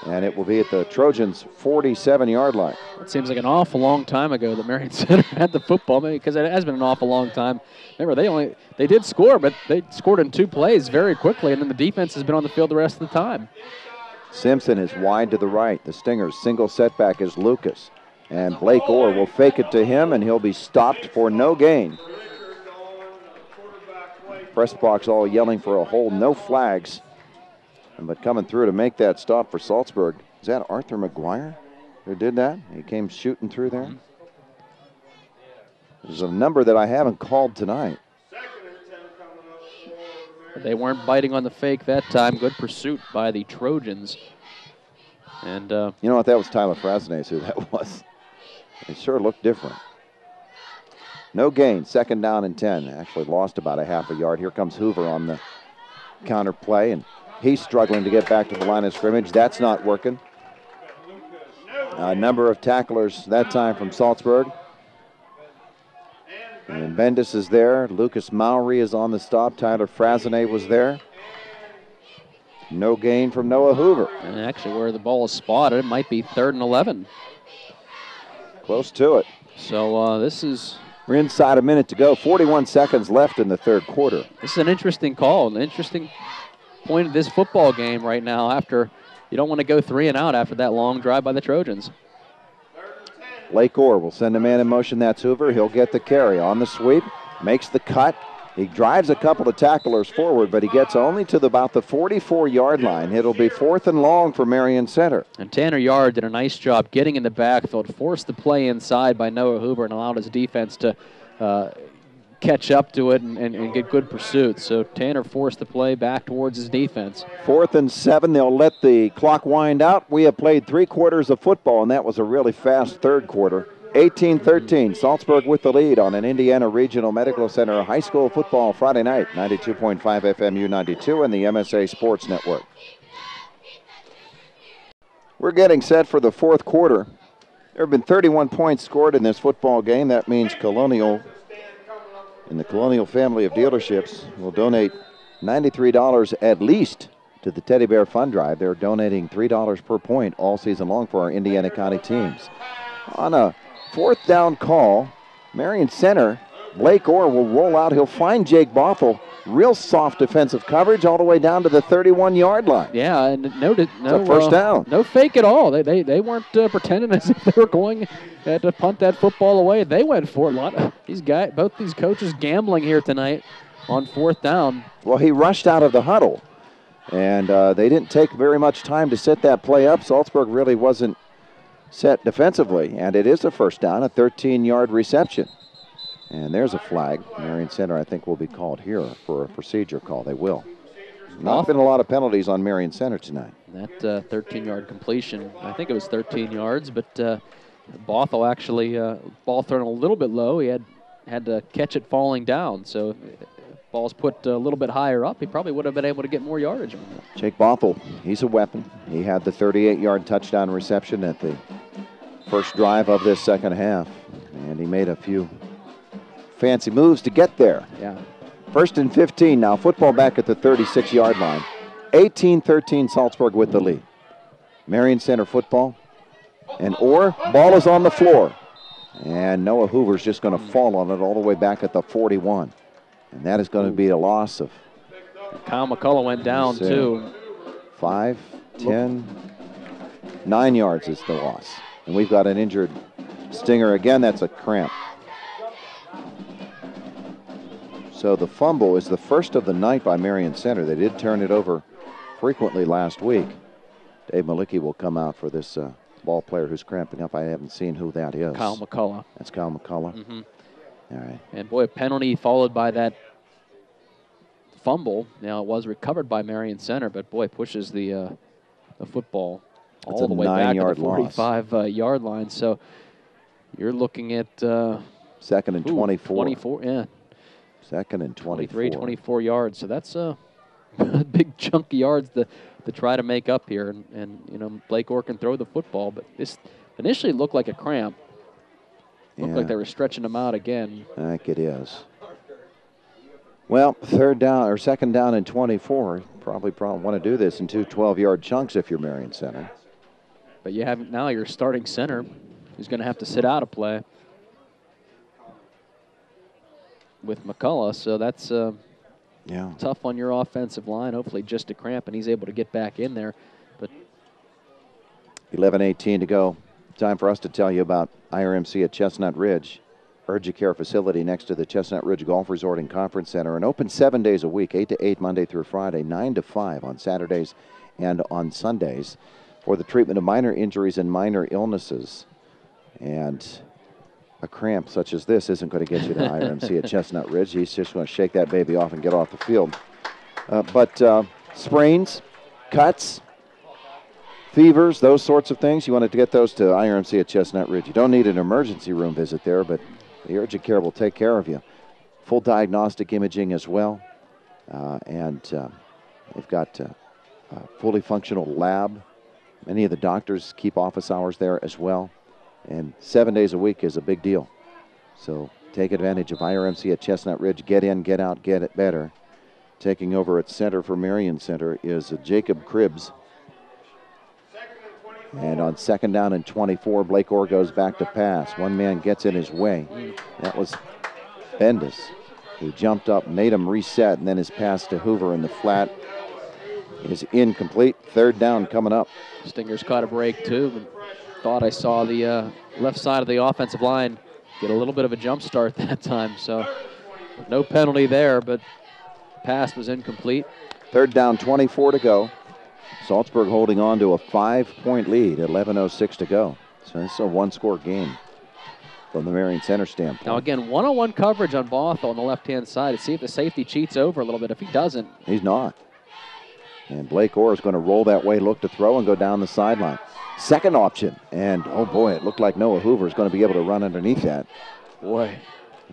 And it will be at the Trojans' 47-yard line. It seems like an awful long time ago that Marion Center had the football, because it has been an awful long time. Remember, they did score, but they scored in 2 plays very quickly, and then the defense has been on the field the rest of the time. Simpson is wide to the right. The Stingers' single setback is Lucas. And Blake Orr will fake it to him, and he'll be stopped for no gain. Press box all yelling for a hold, no flags. But coming through to make that stop for Saltsburg, is that Arthur McGuire who did that? He came shooting through there. There's a number that I haven't called tonight. They weren't biting on the fake that time. Good pursuit by the Trojans. And you know what? That was Tyler Frasine, who that was. It sure looked different. No gain. 2nd down and 10. Actually lost about a half a yard. Here comes Hoover on the counter play, and he's struggling to get back to the line of scrimmage. That's not working. A number of tacklers that time from Saltsburg. And Bendis is there. Lucas Mowry is on the stop. Tyler Frasine was there. No gain from Noah Hoover. And actually where the ball is spotted, it might be 3rd and 11. Close to it. So we're inside a minute to go. 41 seconds left in the third quarter. This is an interesting call, an interesting point of this football game right now. After you don't want to go 3 and out after that long drive by the Trojans. Blake Orr will send a man in motion. That's Hoover. He'll get the carry on the sweep, makes the cut. He drives a couple of tacklers forward, but he gets only to about the 44-yard line. It'll be 4th and long for Marion Center. And Tanner Yard did a nice job getting in the backfield, forced the play inside by Noah Hoover, and allowed his defense to catch up to it and get good pursuit. So Tanner forced the play back towards his defense. 4th and 7. They'll let the clock wind out. We have played 3 quarters of football, and that was a really fast third quarter. 18-13, Saltsburg with the lead on an Indiana Regional Medical Center high school football Friday night. 92.5 FM U92 and the MSA Sports Network. We're getting set for the 4th quarter. There have been 31 points scored in this football game. That means Colonial and the Colonial family of dealerships will donate $93 at least to the Teddy Bear Fund Drive. They're donating $3 per point all season long for our Indiana County teams. On a 4th down call, Marion Center, Blake Orr will roll out. He'll find Jake Bothell. Real soft defensive coverage all the way down to the 31-yard line. Yeah, and no first down. No fake at all. They weren't pretending as if they were going to punt that football away. They went for it. Both these coaches gambling here tonight on 4th down. Well, he rushed out of the huddle. And they didn't take very much time to set that play up. Saltsburg really wasn't set defensively, and it is a first down, a 13-yard reception. And there's a flag. Marion Center, I think, will be called here for a procedure call. They will. Not been a lot of penalties on Marion Center tonight. That 13-yard completion, I think it was 13 yards, but Bothell actually, ball thrown a little bit low. He had to catch it falling down. So if ball's put a little bit higher up, he probably would have been able to get more yardage on that. Jake Bothell, he's a weapon. He had the 38-yard touchdown reception at the first drive of this second half. And he made a few fancy moves to get there. Yeah. First and 15 now. Football back at the 36-yard line. 18-13 Saltsburg with the lead. Marion Center football. And ball is on the floor. And Noah Hoover's just going to fall on it all the way back at the 41. And that is going to be a loss of... Kyle McCullough went down, too. 5, 10, 9 yards is the loss. And we've got an injured Stinger again. That's a cramp. So the fumble is the first of the night by Marion Center. They did turn it over frequently last week. Dave Malicki will come out for this ball player who's cramping up. I haven't seen who that is. Kyle McCullough. That's Kyle McCullough. Mm-hmm. All right. And boy, a penalty followed by that fumble. Now it was recovered by Marion Center, but boy, pushes the football all the way back to the 45-yard line. So you're looking at second and 24. 24, yeah. Second and 24. 24 yards. So that's a big chunk of yards to try to make up here. And you know, Blake Orr can throw the football, but this initially looked like a cramp. Looked like they were stretching him out again. I think it is. Well, second down and 24. Probably want to do this in two 12-yard chunks if you're Marion Center. But you have now your starting center who's going to have to sit out a play with McCullough. So that's tough on your offensive line. Hopefully just a cramp and he's able to get back in there. But 11:18 to go. Time for us to tell you about IRMC at Chestnut Ridge, urgent care facility next to the Chestnut Ridge Golf Resort and Conference Center, and open 7 days a week, 8 to 8 Monday through Friday, 9 to 5 on Saturdays and on Sundays for the treatment of minor injuries and minor illnesses. And a cramp such as this isn't going to get you to IRMC at Chestnut Ridge. He's just going to shake that baby off and get off the field. But sprains, cuts, fevers, those sorts of things, you want to get those to IRMC at Chestnut Ridge. You don't need an emergency room visit there, but the urgent care will take care of you. Full diagnostic imaging as well. And they've got a fully functional lab. Many of the doctors keep office hours there as well. And 7 days a week is a big deal. So take advantage of IRMC at Chestnut Ridge. Get in, get out, get it better. Taking over at center for Marion Center is Jacob Cribbs. And on second down and 24, Blake Orr goes back to pass. One man gets in his way. That was Bendis. He jumped up, made him reset, and then his pass to Hoover in the flat is incomplete. Third down coming up. Stingers caught a break too. Thought I saw the left side of the offensive line get a little bit of a jump start that time. So no penalty there, but pass was incomplete. Third down, 24 to go. Saltsburg holding on to a 5-point lead, 11:06 to go. So it's a one-score game from the Marion Center standpoint. Now again, one-on-one coverage on Bothell on the left-hand side to see if the safety cheats over a little bit. If he doesn't, he's not. And Blake Orr is going to roll that way, look to throw, and go down the sideline. Second option, and oh boy, it looked like Noah Hoover is going to be able to run underneath that. Boy.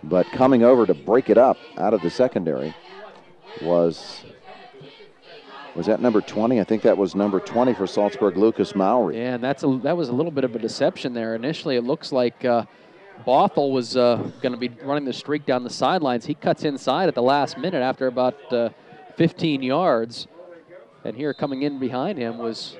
But coming over to break it up out of the secondary was that number 20? I think that was number 20 for Saltsburg, Lucas Mowry. Yeah, and that was a little bit of a deception there. Initially, it looks like Bothell was going to be running the streak down the sidelines. He cuts inside at the last minute after about 15 yards. And here coming in behind him was...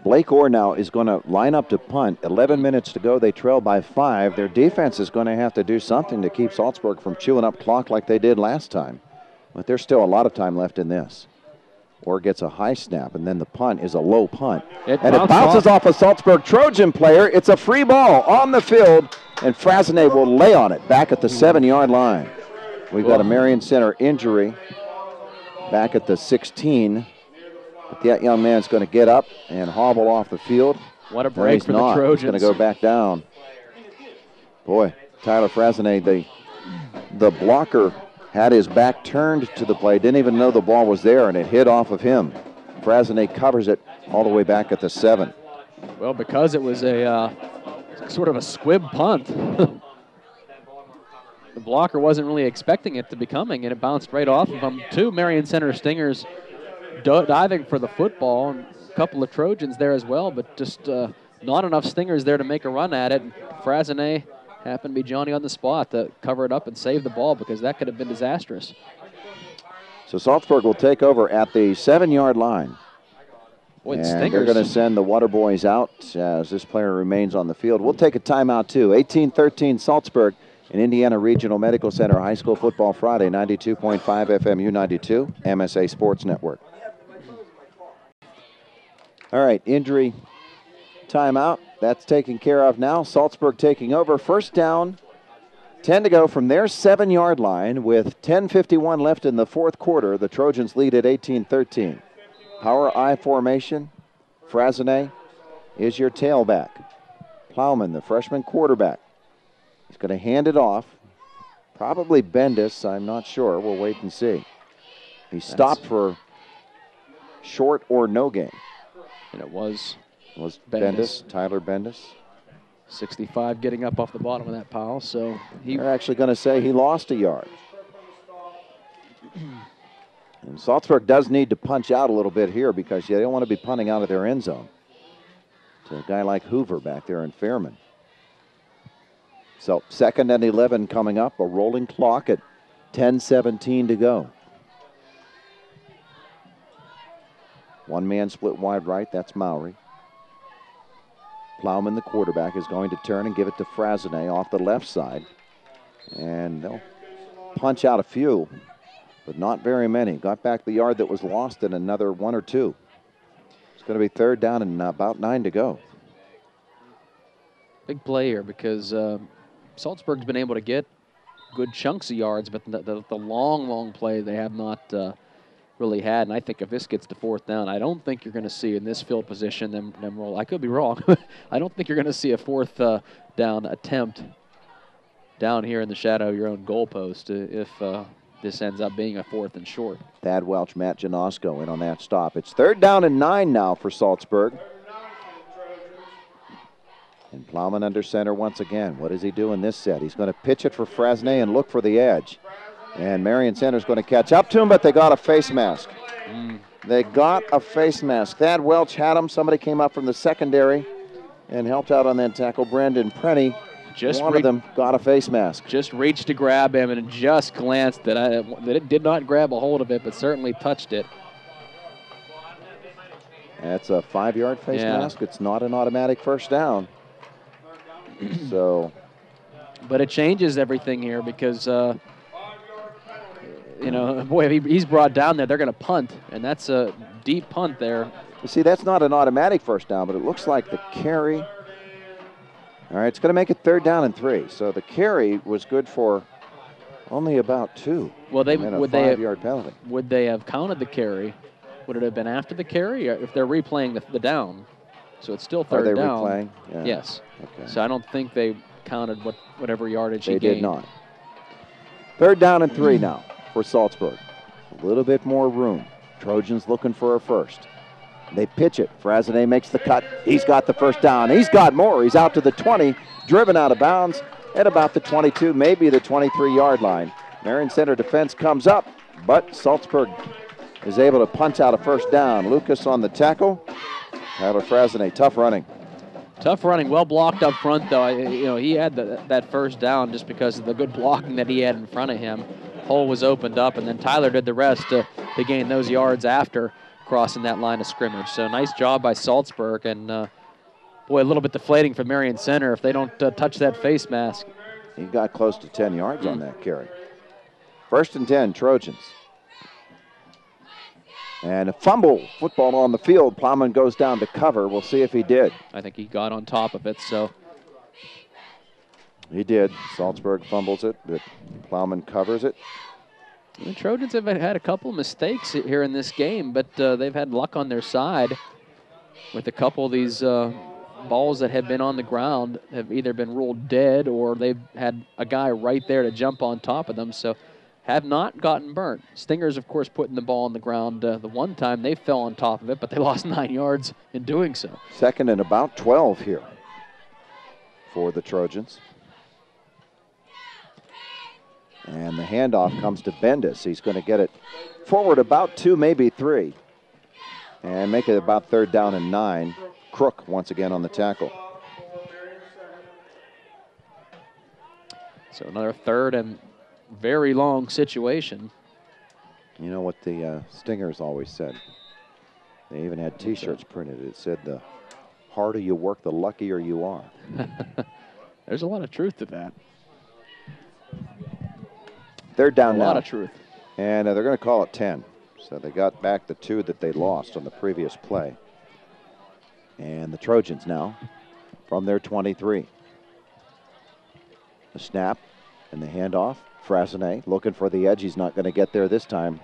Blake Orr now is going to line up to punt. 11 minutes to go. They trail by 5. Their defense is going to have to do something to keep Saltsburg from chewing up clock like they did last time. But there's still a lot of time left in this. Orr gets a high snap, and then the punt is a low punt. It bounces off a Saltsburg Trojan player. It's a free ball on the field, and Frasney will lay on it back at the 7-yard line. We've got a Marion Center injury back at the 16. But that young man's going to get up and hobble off the field. What a break for the Trojans. He's going to go back down. Boy, Tyler Frasine, the blocker had his back turned to the play, didn't even know the ball was there, and it hit off of him. Frasine covers it all the way back at the 7. Well, because it was a sort of a squib punt, the blocker wasn't really expecting it to be coming, and it bounced right off of him. 2 Marion Center Stingers diving for the football, and a couple of Trojans there as well, but just not enough Stingers there to make a run at it. Frasine happened to be Johnny on the spot to cover it up and save the ball, because that could have been disastrous. So Saltsburg will take over at the 7-yard line. Boy, and Stingers. They're going to send the Water Boys out as this player remains on the field. We'll take a timeout, too. 18-13 Saltsburg in Indiana Regional Medical Center High School Football Friday, 92.5 FM U92, MSA Sports Network. All right, injury timeout. That's taken care of now. Saltsburg taking over. First down, 10 to go from their 7-yard line with 10:51 left in the fourth quarter. The Trojans lead at 18-13. Power I formation. Frasine is your tailback. Plowman, the freshman quarterback. He's going to hand it off. Probably Bendis, I'm not sure. We'll wait and see. He stopped for short or no gain. And it was Bendis, Tyler Bendis. 65 getting up off the bottom of that pile, so they're actually going to say he lost a yard. And Saltsburg does need to punch out a little bit here because they don't want to be punting out of their end zone. To a guy like Hoover back there in Fairman. So 2nd and 11 coming up, a rolling clock at 10:17 to go. One man split wide right, that's Mowry. Plowman, the quarterback, is going to turn and give it to Frasine off the left side. And they'll punch out a few, but not very many. Got back the yard that was lost in another 1 or 2. It's going to be 3rd down and about 9 to go. Big play here because Saltsburg's been able to get good chunks of yards, but the long play they have not really had. And I think if this gets to 4th down, I don't think you're going to see in this field position them roll. I could be wrong. I don't think you're going to see a 4th down attempt down here in the shadow of your own goalpost if this ends up being a 4th and short. Thad Welch, Matt Janosko in on that stop. It's 3rd down and 9 now for Saltsburg. And Plowman under center once again. What does he do in this set? He's going to pitch it for Frasine and look for the edge. And Marion Center's going to catch up to him, but they got a face mask. They got a face mask. Thad Welch had him. Somebody came up from the secondary and helped out on that tackle. Brandon Prenny, one of them, got a face mask. Just reached to grab him and just glanced at it. It did not grab a hold of it, but certainly touched it. That's a 5-yard face mask. It's not an automatic first down. So, but it changes everything here because you know, boy, if he's brought down there, they're going to punt, and that's a deep punt there. You see, that's not an automatic first down, but it looks like the carry. All right, it's going to make it 3rd down and 3. So the carry was good for only about 2. Well, and a 5-yard penalty. Would they have counted the carry? Would it have been after the carry, or if they're replaying the down? So it's still 3rd down. Are they replaying? Yeah. Yes. Okay. So I don't think they counted whatever yardage he gained. They did not. 3rd down and 3 now for Saltsburg. A little bit more room. Trojans looking for a first. They pitch it. Frasine makes the cut. He's got the first down. He's got more. He's out to the 20, driven out of bounds at about the 22, maybe the 23-yard line. Marion Center defense comes up, but Saltsburg is able to punch out a first down. Lucas on the tackle. Tyler Frasine, tough running. Tough running, well blocked up front, though. You know, he had that first down just because of the good blocking that he had in front of him. Hole was opened up, and then Tyler did the rest to gain those yards after crossing that line of scrimmage. So nice job by Saltsburg, and boy, a little bit deflating for Marion Center if they don't touch that face mask. He got close to 10 yards on that carry. 1st and 10, Trojans. And a fumble, football on the field. Plowman goes down to cover. We'll see if he did. I think he got on top of it, so. He did. Saltsburg fumbles it, but Plowman covers it. The Trojans have had a couple of mistakes here in this game, but they've had luck on their side with a couple of these balls that have been on the ground have either been ruled dead or they've had a guy right there to jump on top of them, so have not gotten burnt. Stingers, of course, putting the ball on the ground. The one time they fell on top of it, but they lost 9 yards in doing so. Second and about 12 here for the Trojans. And the handoff comes to Bendis. He's going to get it forward about 2, maybe 3. And make it about 3rd down and 9. Crook once again on the tackle. So another 3rd and very long situation. You know what the Stingers always said? They even had T-shirts printed. It said, the harder you work, the luckier you are. There's a lot of truth to that. 3rd down now. A lot of truth. And they're going to call it 10. So they got back the 2 that they lost on the previous play. And the Trojans now from their 23. The snap and the handoff. Frasonnet looking for the edge. He's not going to get there this time.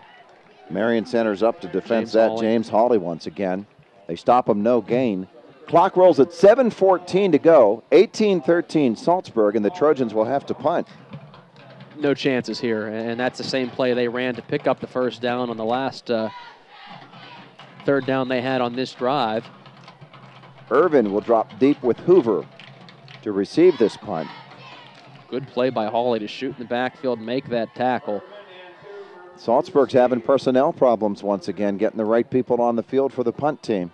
Marion centers up to defense that. James Hawley once again. They stop him, no gain. Clock rolls at 7:14 to go. 18-13 Saltsburg, and the Trojans will have to punt. No chances here, and that's the same play they ran to pick up the 1st down on the last 3rd down they had on this drive. Irvin will drop deep with Hoover to receive this punt. Good play by Hawley to shoot in the backfield and make that tackle. Saltsburg's having personnel problems once again, getting the right people on the field for the punt team.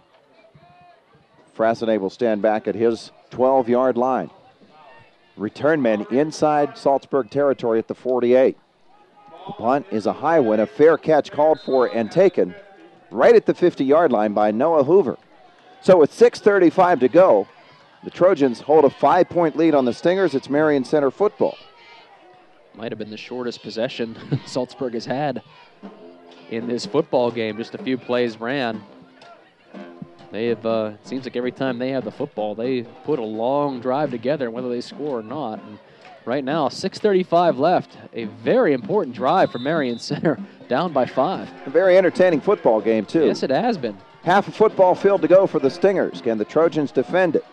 Frasonnet will stand back at his 12-yard line. Return men inside Saltsburg territory at the 48. The punt is a high one, a fair catch called for and taken right at the 50-yard line by Noah Hoover. So with 6:35 to go, the Trojans hold a 5-point lead on the Stingers. It's Marion Center football. Might have been the shortest possession Saltsburg has had in this football game. Just a few plays ran. They have, it seems like every time they have the football, they put a long drive together, whether they score or not. And right now, 6:35 left. A very important drive for Marion Center, down by 5. A very entertaining football game, too. Yes, it has been. Half a football field to go for the Stingers. Can the Trojans defend it?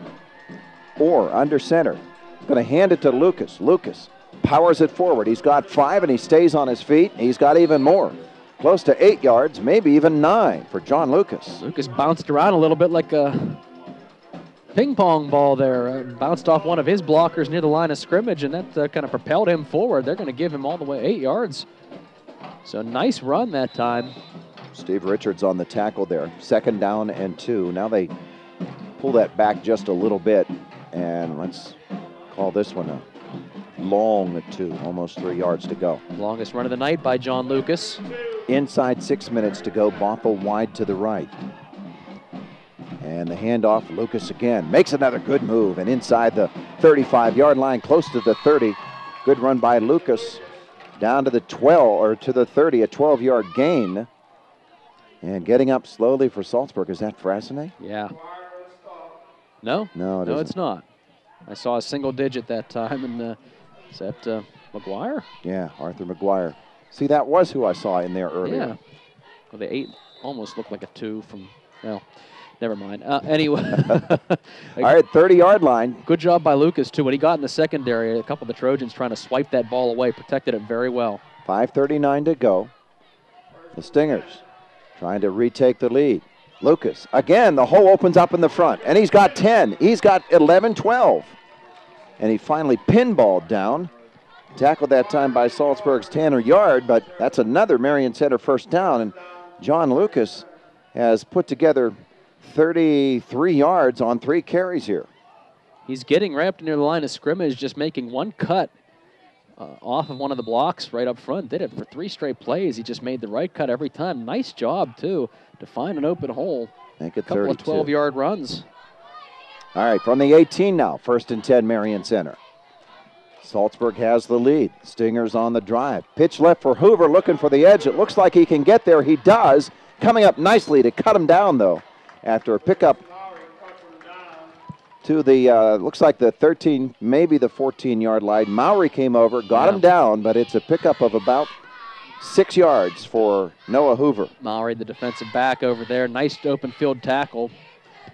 Or under center. Going to hand it to Lucas. Lucas powers it forward. He's got 5 and he stays on his feet. He's got even more. Close to 8 yards, maybe even 9 for John Lucas. Lucas bounced around a little bit like a ping pong ball there. Bounced off one of his blockers near the line of scrimmage, and that kind of propelled him forward. They're going to give him all the way 8 yards. So nice run that time. Steve Richards on the tackle there. 2nd down and 2. Now they pull that back just a little bit, and let's call this one a long 2, almost 3 yards to go. Longest run of the night by John Lucas. Inside 6 minutes to go. Bothell wide to the right. And the handoff, Lucas again makes another good move, and inside the 35-yard line, close to the 30. Good run by Lucas. Down to the 12, or to the 30, a 12-yard gain. And getting up slowly for Saltsburg. Is that Frasonnet? Yeah. No? No, no, it's not. I saw a single digit that time, and is that McGuire? Yeah, Arthur McGuire. See, that was who I saw in there earlier. Yeah. Well, the 8 almost looked like a 2 from, well, never mind. Anyway. All right, 30-yard line. Good job by Lucas, too. When he got in the secondary, a couple of the Trojans trying to swipe that ball away, protected it very well. 5:39 to go. The Stingers trying to retake the lead. Lucas, again, the hole opens up in the front, and he's got 10. He's got 11, 12. And he finally pinballed down. Tackled that time by Saltsburg's Tanner Yard, but that's another Marion Center 1st down. And John Lucas has put together 33 yards on 3 carries here. He's getting right up near the line of scrimmage, just making one cut off of one of the blocks right up front. Did it for 3 straight plays. He just made the right cut every time. Nice job, too, to find an open hole. Make it 32. A couple of 12-yard runs. All right, from the 18 now, 1st and 10 Marion Center. Saltsburg has the lead. Stingers on the drive. Pitch left for Hoover, looking for the edge. It looks like he can get there. He does. Coming up nicely to cut him down, though, after a pickup to the, looks like the 13, maybe the 14-yard line. Mowry came over, got him down, but it's a pickup of about 6 yards for Noah Hoover. Maury, the defensive back over there. Nice open field tackle,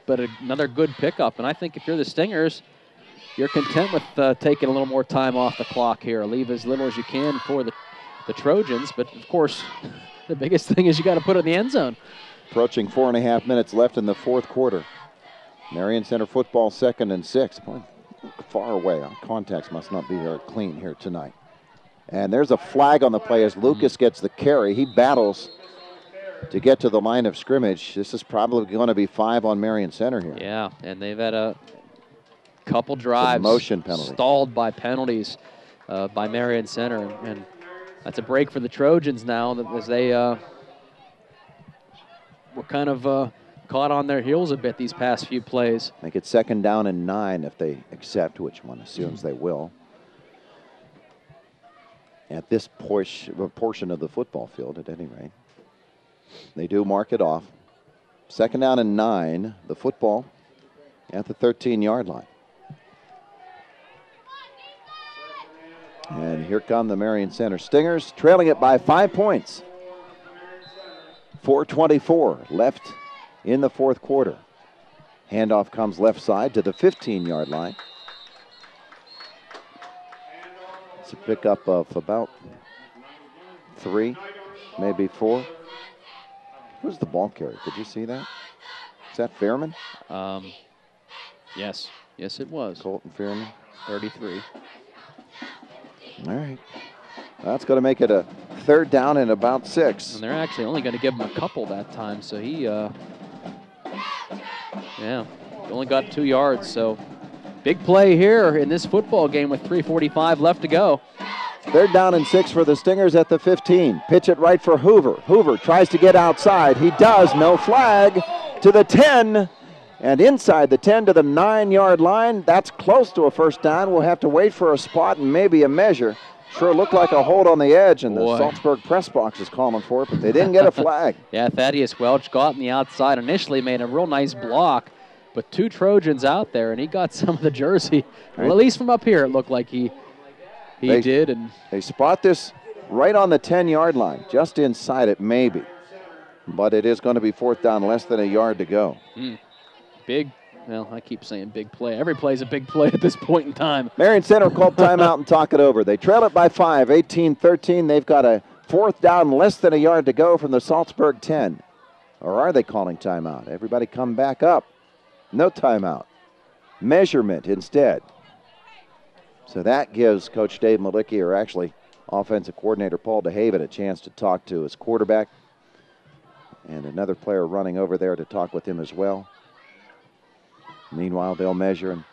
but another good pickup. And I think if you're the Stingers, you're content with taking a little more time off the clock here. Leave as little as you can for the Trojans. But, of course, the biggest thing is you got to put it in the end zone. Approaching 4.5 minutes left in the fourth quarter. Marion Center football 2nd and 6. Boy, far away. Our contacts must not be very clean here tonight. And there's a flag on the play as Lucas gets the carry. He battles to get to the line of scrimmage. This is probably going to be 5 on Marion Center here. Yeah, and they've had a couple drives motion penalty. Stalled by penalties by Marion Center. And that's a break for the Trojans now as they were kind of caught on their heels a bit these past few plays. Make it 2nd down and 9 if they accept, which one assumes they will. At this portion of the football field, at any rate. They do mark it off. 2nd down and 9, the football at the 13-yard line. And here come the Marion Center Stingers, trailing it by 5 points. 4:24 left in the fourth quarter. Handoff comes left side to the 15-yard line. It's a pickup of about 3, maybe 4. Who's the ball carrier? Did you see that? Is that Fairman? Yes. Yes, it was. Colton Fairman. 33. All right. That's going to make it a 3rd down and about 6. And they're actually only going to give him a couple that time, so he, only got 2 yards. So big play here in this football game with 3:45 left to go. 3rd down and 6 for the Stingers at the 15. Pitch it right for Hoover. Hoover tries to get outside. He does. No flag to the 10. And inside the 10 to the 9-yard line. That's close to a 1st down. We'll have to wait for a spot and maybe a measure. Sure looked like a hold on the edge, and the Saltsburg press box is calling for it, but they didn't get a flag. Yeah, Thaddeus Welch got on the outside initially, made a real nice block, but 2 Trojans out there, and he got some of the jersey. Right. Well, at least from up here, it looked like he did. And they spot this right on the 10-yard line, just inside it maybe. But it is going to be 4th down, less than a yard to go. Big, well, I keep saying big play. Every play is a big play at this point in time. Marion Center called timeout and talk it over. They trail it by 5, 18-13. They've got a 4th down, less than a yard to go from the Saltsburg 10. Or are they calling timeout? Everybody come back up. No timeout. Measurement instead. So that gives Coach Dave Malicki, or actually offensive coordinator Paul DeHaven, a chance to talk to his quarterback. And another player running over there to talk with him as well. Meanwhile, they'll measure and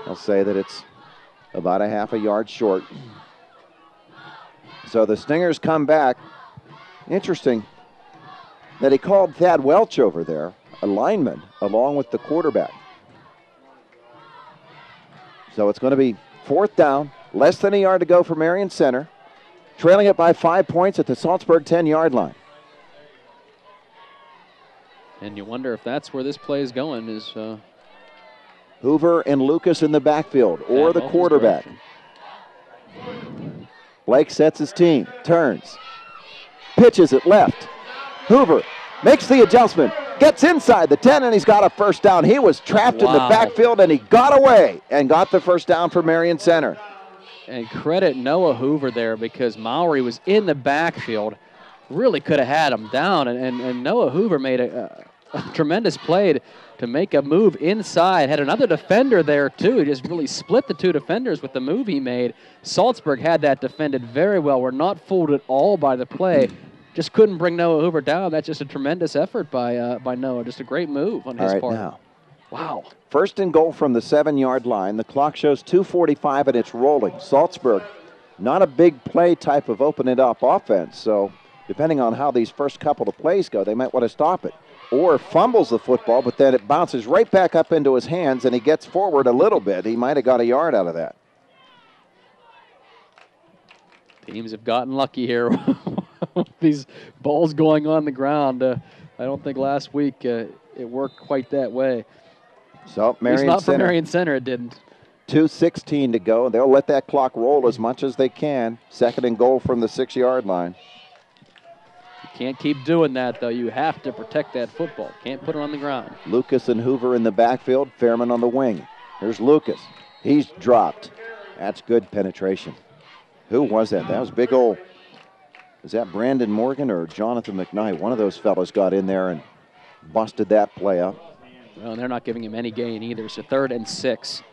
they'll say that it's about a half a yard short. So the Stingers come back. Interesting that he called Thad Welch over there, a lineman, along with the quarterback. So it's going to be 4th down, less than a yard to go for Marion Center, trailing it by 5 points at the Saltsburg 10-yard line. And you wonder if that's where this play is going, is Hoover and Lucas in the backfield, or the quarterback. Blake sets his team, turns, pitches it left. Hoover makes the adjustment, gets inside the 10, and he's got a 1st down. He was trapped in the backfield, and he got away and got the 1st down for Marion Center. And credit Noah Hoover there, because Maury was in the backfield, really could have had him down, and Noah Hoover made a tremendous play to make a move inside. Had another defender there, too. He just really split the 2 defenders with the move he made. Saltsburg had that defended very well. We're not fooled at all by the play. Just couldn't bring Noah Hoover down. That's just a tremendous effort by Noah. Just a great move on his part. Now, wow. 1st and goal from the 7-yard line. The clock shows 2:45, and it's rolling. Saltsburg, not a big play type of open it up offense, so depending on how these first couple of plays go, they might want to stop it. Or fumbles the football, but then it bounces right back up into his hands, and he gets forward a little bit. He might have got a yard out of that. Teams have gotten lucky here. These balls going on the ground. I don't think last week it worked quite that way. So Marion Center. At least not for Center. Marion Center, it didn't. 2:16 to go. They'll let that clock roll as much as they can. 2nd and goal from the 6-yard line. You can't keep doing that, though. You have to protect that football. Can't put it on the ground. Lucas and Hoover in the backfield. Fairman on the wing. Here's Lucas. He's dropped. That's good penetration. Who was that? That was big old. Is that Brandon Morgan or Jonathan McKnight? One of those fellas got in there and busted that play up. Well, they're not giving him any gain either. So 3rd and 6.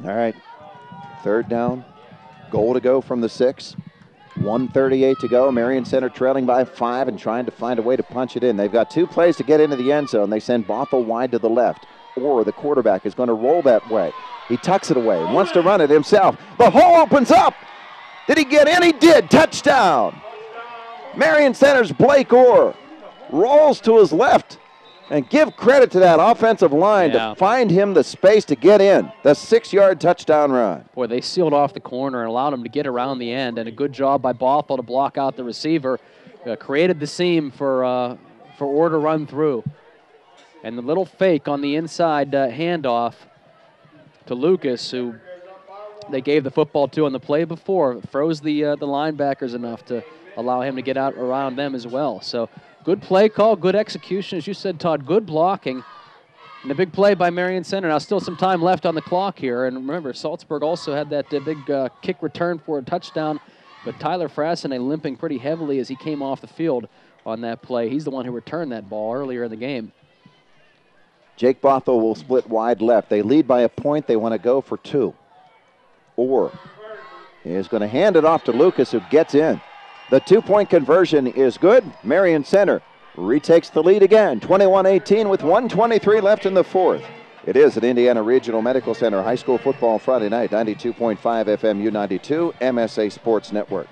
All right. 3rd down. Goal to go from the 6. 1:38 to go. Marion Center trailing by 5 and trying to find a way to punch it in. They've got 2 plays to get into the end zone. They send Bothell wide to the left. Or the quarterback is going to roll that way. He tucks it away, wants to run it himself. The hole opens up. Did he get in? He did. Touchdown. Marion Center's Blake Orr rolls to his left. And give credit to that offensive line to find him the space to get in. The 6-yard touchdown run. Boy, they sealed off the corner and allowed him to get around the end. And a good job by Bothell to block out the receiver. Created the seam for Orr to run through. And the little fake on the inside handoff to Lucas, who they gave the football to on the play before, froze the linebackers enough to allow him to get out around them as well. So good play call, good execution. As you said, Todd, good blocking. And a big play by Marion Center. Now still some time left on the clock here. And remember, Saltsburg also had that big kick return for a touchdown. But Tyler Frassine limping pretty heavily as he came off the field on that play. He's the one who returned that ball earlier in the game. Jake Bothell will split wide left. They lead by a point. They want to go for 2. Orr is going to hand it off to Lucas, who gets in. The 2-point conversion is good. Marion Center retakes the lead again, 21-18 with 1:23 left in the 4th. It is at Indiana Regional Medical Center High School Football Friday night, 92.5 FM U92, MSA Sports Network.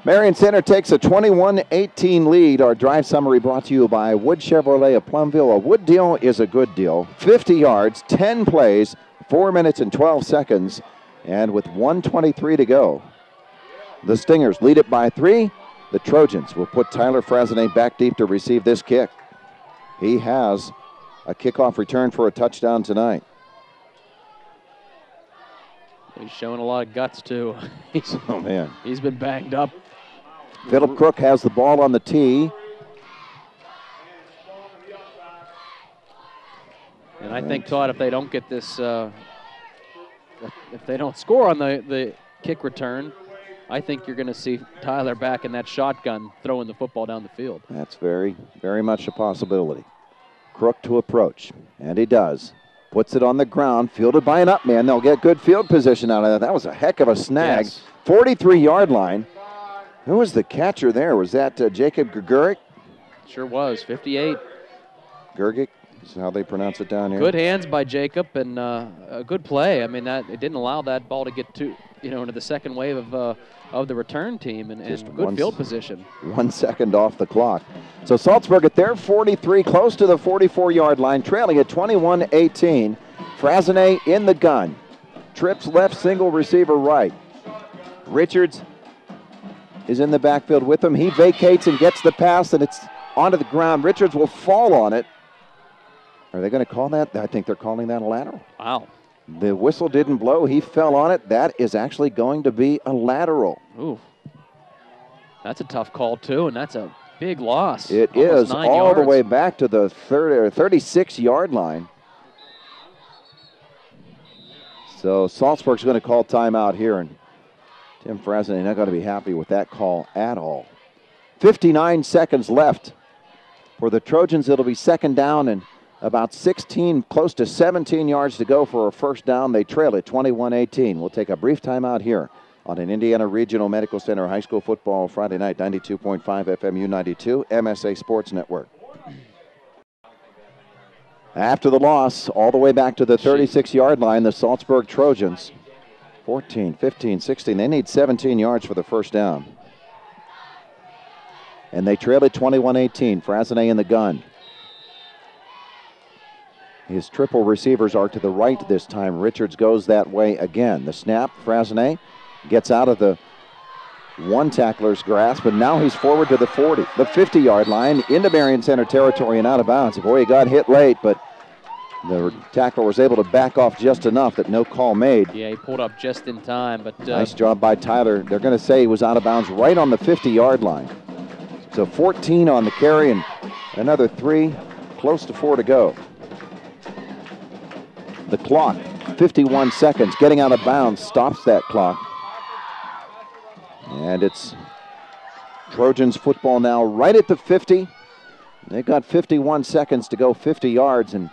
Marion Center takes a 21-18 lead. Our drive summary brought to you by Wood Chevrolet of Plumville. A Wood deal is a good deal. 50 yards, 10 plays, 4 minutes and 12 seconds, and with 1:23 to go. The Stingers lead it by 3. The Trojans will put Tyler Frassine back deep to receive this kick. He has a kickoff return for a touchdown tonight. He's showing a lot of guts, too. Oh, man. He's been banged up. Philip Crook has the ball on the tee. And I think, Todd, if they don't get this, if they don't score on the kick return, I think you're going to see Tyler back in that shotgun throwing the football down the field. That's very, very much a possibility. Crook to approach, and he does. Puts it on the ground, fielded by an up man. They'll get good field position out of that. That was a heck of a snag. Yes. 43-yard line. Who was the catcher there? Was that Jacob Gergic? Sure was, 58. Gergic is how they pronounce it down here. Good hands by Jacob and a good play. I mean, it didn't allow that ball to get into the second wave of the return team and good field position. 1 second off the clock. So Saltsburg at their 43, close to the 44-yard line, trailing at 21-18. Frassine in the gun. Trips left, single receiver right. Richards is in the backfield with him. He vacates and gets the pass, and it's onto the ground. Richards will fall on it. Are they going to call that? I think they're calling that a lateral. Wow. The whistle didn't blow. He fell on it. That is actually going to be a lateral. Ooh. That's a tough call, too, and that's a big loss. It Almost is 9 all yards. the way back to the 36-yard line. So Salzburg's going to call timeout here, and Tim Frassine not going to be happy with that call at all. 59 seconds left for the Trojans. It'll be second down and about 16, close to 17 yards to go for a first down. They trail it 21-18. We'll take a brief timeout here on an Indiana Regional Medical Center High School Football Friday night, 92.5 FM U92, MSA Sports Network. After the loss, all the way back to the 36-yard line, the Saltsburg Trojans, 14, 15, 16. They need 17 yards for the first down. And they trail it 21-18. Frassine in the gun. His triple receivers are to the right this time. Richards goes that way again. The snap, Frassine gets out of the one tackler's grasp, and now he's forward to the 40, the 50-yard line, into Marion Center territory and out of bounds. Boy, he got hit late, but the tackler was able to back off just enough that no call made. Yeah, he pulled up just in time, but nice job by Tyler. They're going to say he was out of bounds right on the 50-yard line. So 14 on the carry and another 3, close to 4 to go. The clock, 51 seconds, getting out of bounds, stops that clock. And it's Trojans football now right at the 50. They've got 51 seconds to go 50 yards and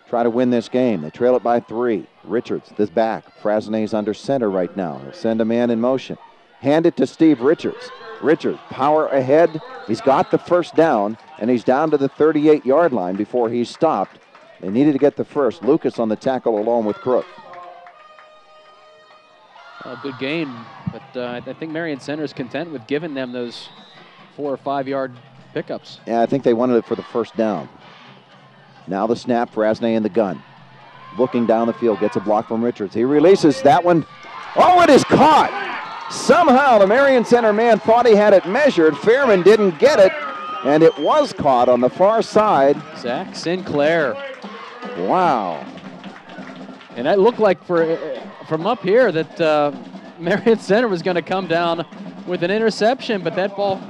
try to win this game. They trail it by 3. Richards, this back. Frasnet's under center right now. He'll send a man in motion. Hand it to Steve Richards. Richards, power ahead. He's got the first down, and he's down to the 38-yard line before he's stopped. They needed to get the first. Lucas on the tackle along with Crook. A good game, but I think Marion Center is content with giving them those 4 or 5 yard pickups. Yeah, I think they wanted it for the first down. Now the snap, Frasnet in the gun. Looking down the field, gets a block from Richards. He releases that one. Oh, it is caught! Somehow the Marion Center man thought he had it measured. Fairman didn't get it, and it was caught on the far side. Zach Sinclair. Wow. And that looked like from up here that Marion Center was going to come down with an interception, but that ball,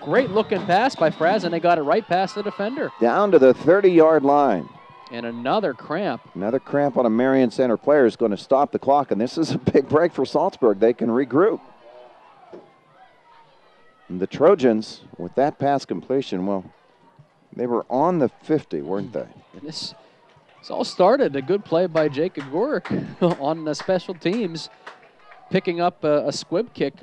great looking pass by Fraz, and they got it right past the defender. Down to the 30-yard line. And another cramp. Another cramp on a Marion Center player is going to stop the clock, and this is a big break for Saltsburg. They can regroup. And the Trojans, with that pass completion, well, they were on the 50, weren't they? And this all started a good play by Jacob Gorick on the special teams, picking up a squib kick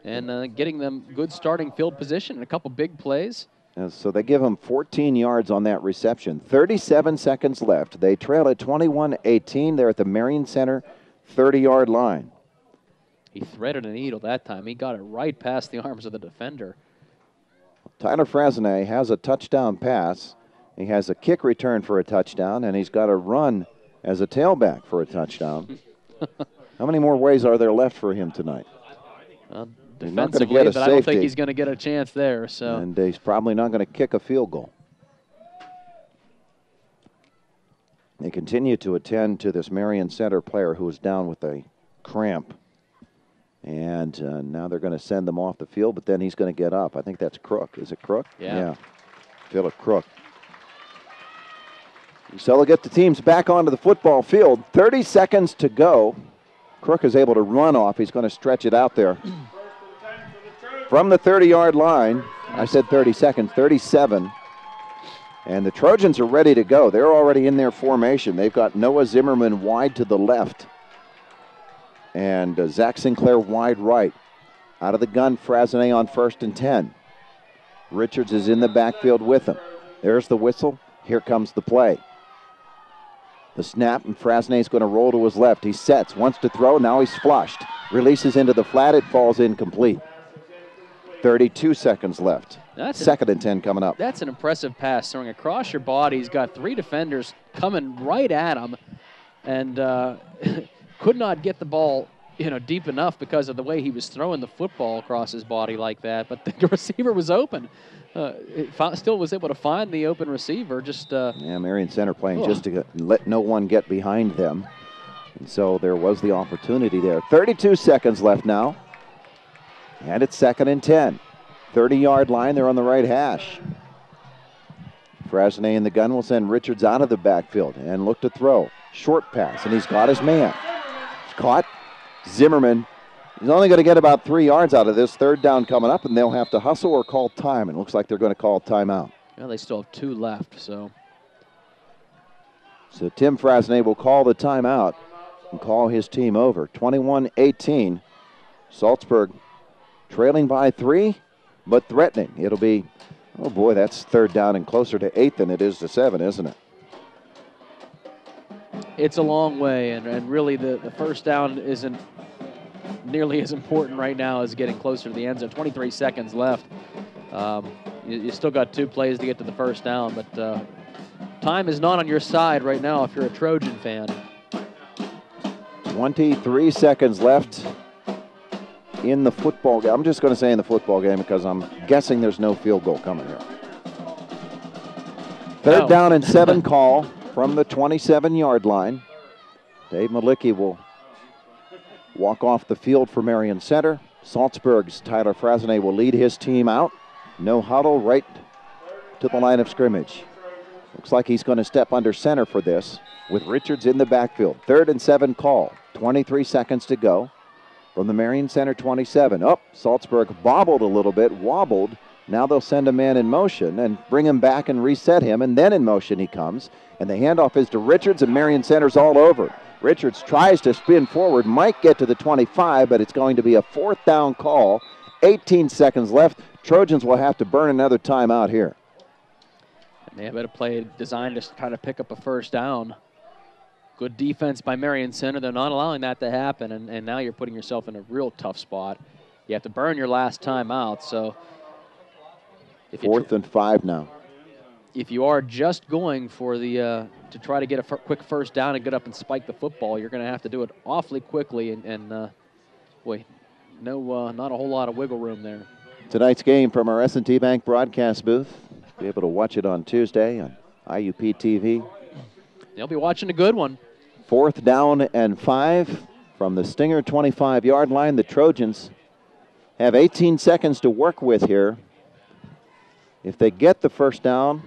and getting them good starting field position and a couple big plays. And so they give them 14 yards on that reception. 37 seconds left. They trail at 21-18. They're at the Marion Center 30-yard line. He threaded a needle that time. He got it right past the arms of the defender. Tyler Frasnet has a touchdown pass. He has a kick return for a touchdown, and he's got a run as a tailback for a touchdown. How many more ways are there left for him tonight? Defensively, but I don't think he's going to get a chance there. So. And he's probably not going to kick a field goal. They continue to attend to this Marion Center player who is down with a cramp. And now they're going to send them off the field, but then he's going to get up. I think that's Crook. Is it Crook? Yeah. Philip Crook. So they'll get the teams back onto the football field. 30 seconds to go. Crook is able to run off. He's going to stretch it out there. From the 30-yard line, I said 30 seconds, 37. And the Trojans are ready to go. They're already in their formation. They've got Noah Zimmerman wide to the left. And Zach Sinclair wide right. Out of the gun, Frasnet on 1st and 10. Richards is in the backfield with him. There's the whistle. Here comes the play. The snap, and Frasnet's going to roll to his left. He sets, wants to throw, now he's flushed. Releases into the flat, it falls incomplete. 32 seconds left. Second and 10 coming up. That's an impressive pass, throwing across your body. He's got 3 defenders coming right at him, and could not get the ball, deep enough because of the way he was throwing the football across his body like that. But the receiver was open. Still was able to find the open receiver. Yeah, Marion Center playing just to let no one get behind them. And so there was the opportunity there. 32 seconds left now. And it's 2nd and 10. 30-yard line, they're on the right hash. Frasnet in the gun will send Richards out of the backfield and look to throw. Short pass, and he's got his man. It's caught. Zimmerman. He's only going to get about 3 yards out of this. 3rd down coming up, and they'll have to hustle or call time. And it looks like they're going to call timeout. Well, they still have 2 left, so. So Tim Frasnet will call the timeout and call his team over. 21-18. Saltsburg trailing by 3, but threatening. It'll be, oh boy, that's 3rd down and closer to 8 than it is to 7, isn't it? It's a long way, and really the first down isn't nearly as important right now as getting closer to the end zone. 23 seconds left. You still got 2 plays to get to the first down, but time is not on your side right now if you're a Trojan fan. 23 seconds left. in the football game. I'm just going to say in the football game because I'm guessing there's no field goal coming here. Third down and 7 call from the 27-yard line. Dave Malicki will walk off the field for Marion Center. Saltsburg's Tyler Frasnay will lead his team out. No huddle, right to the line of scrimmage. Looks like he's going to step under center for this with Richards in the backfield. 3rd and 7 call. 23 seconds to go from the Marion Center 27. Saltsburg bobbled a little bit, wobbled. Now they'll send a man in motion and bring him back and reset him, and then in motion he comes. And the handoff is to Richards, and Marion Center's all over. Richards tries to spin forward, might get to the 25, but it's going to be a 4th down call. 18 seconds left. Trojans will have to burn another timeout here. They have a play designed to kind of pick up a 1st down. Good defense by Marion Center. They're not allowing that to happen, and now you're putting yourself in a real tough spot. You have to burn your last timeout, so. 4th and 5 now. If you are just going for the to try to get a quick 1st down and get up and spike the football, you're going to have to do it awfully quickly, and boy, no, not a whole lot of wiggle room there. Tonight's game from our S&T Bank broadcast booth. Be able to watch it on Tuesday on IUP TV. They'll be watching a good one. 4th down and 5 from the Stinger 25-yard line. The Trojans have 18 seconds to work with here. If they get the 1st down,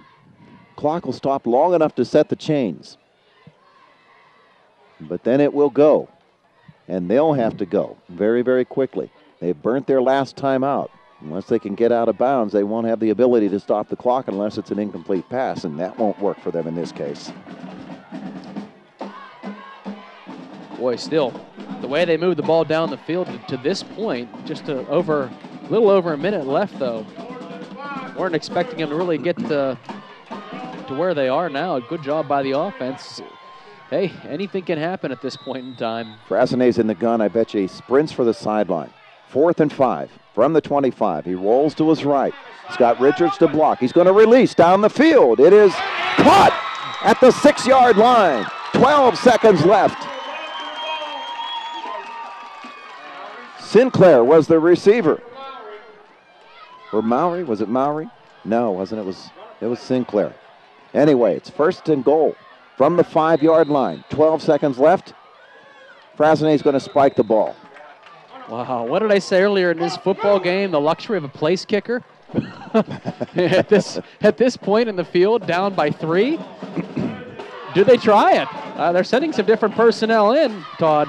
clock will stop long enough to set the chains. But then it will go, and they'll have to go very, very quickly. They've burnt their last timeout. Unless they can get out of bounds, they won't have the ability to stop the clock unless it's an incomplete pass, and that won't work for them in this case. Boy, still, the way they moved the ball down the field to this point, just a little over a minute left, though. Weren't expecting them to really get to where they are now. Good job by the offense. Hey, anything can happen at this point in time. Frasnay's in the gun. I bet you he sprints for the sideline. 4th and 5 from the 25. He rolls to his right. He's got Richards to block. He's going to release down the field. It is caught at the 6-yard line. 12 seconds left. Sinclair was the receiver. Or Mowry? Was it Mowry? No, it wasn't. It was Sinclair. Anyway, it's 1st and goal from the 5-yard line. 12 seconds left. Frasnay's going to spike the ball. Wow, what did I say earlier in this football game? The luxury of a place kicker. at this point in the field, down by 3. Do they try it? They're sending some different personnel in, Todd.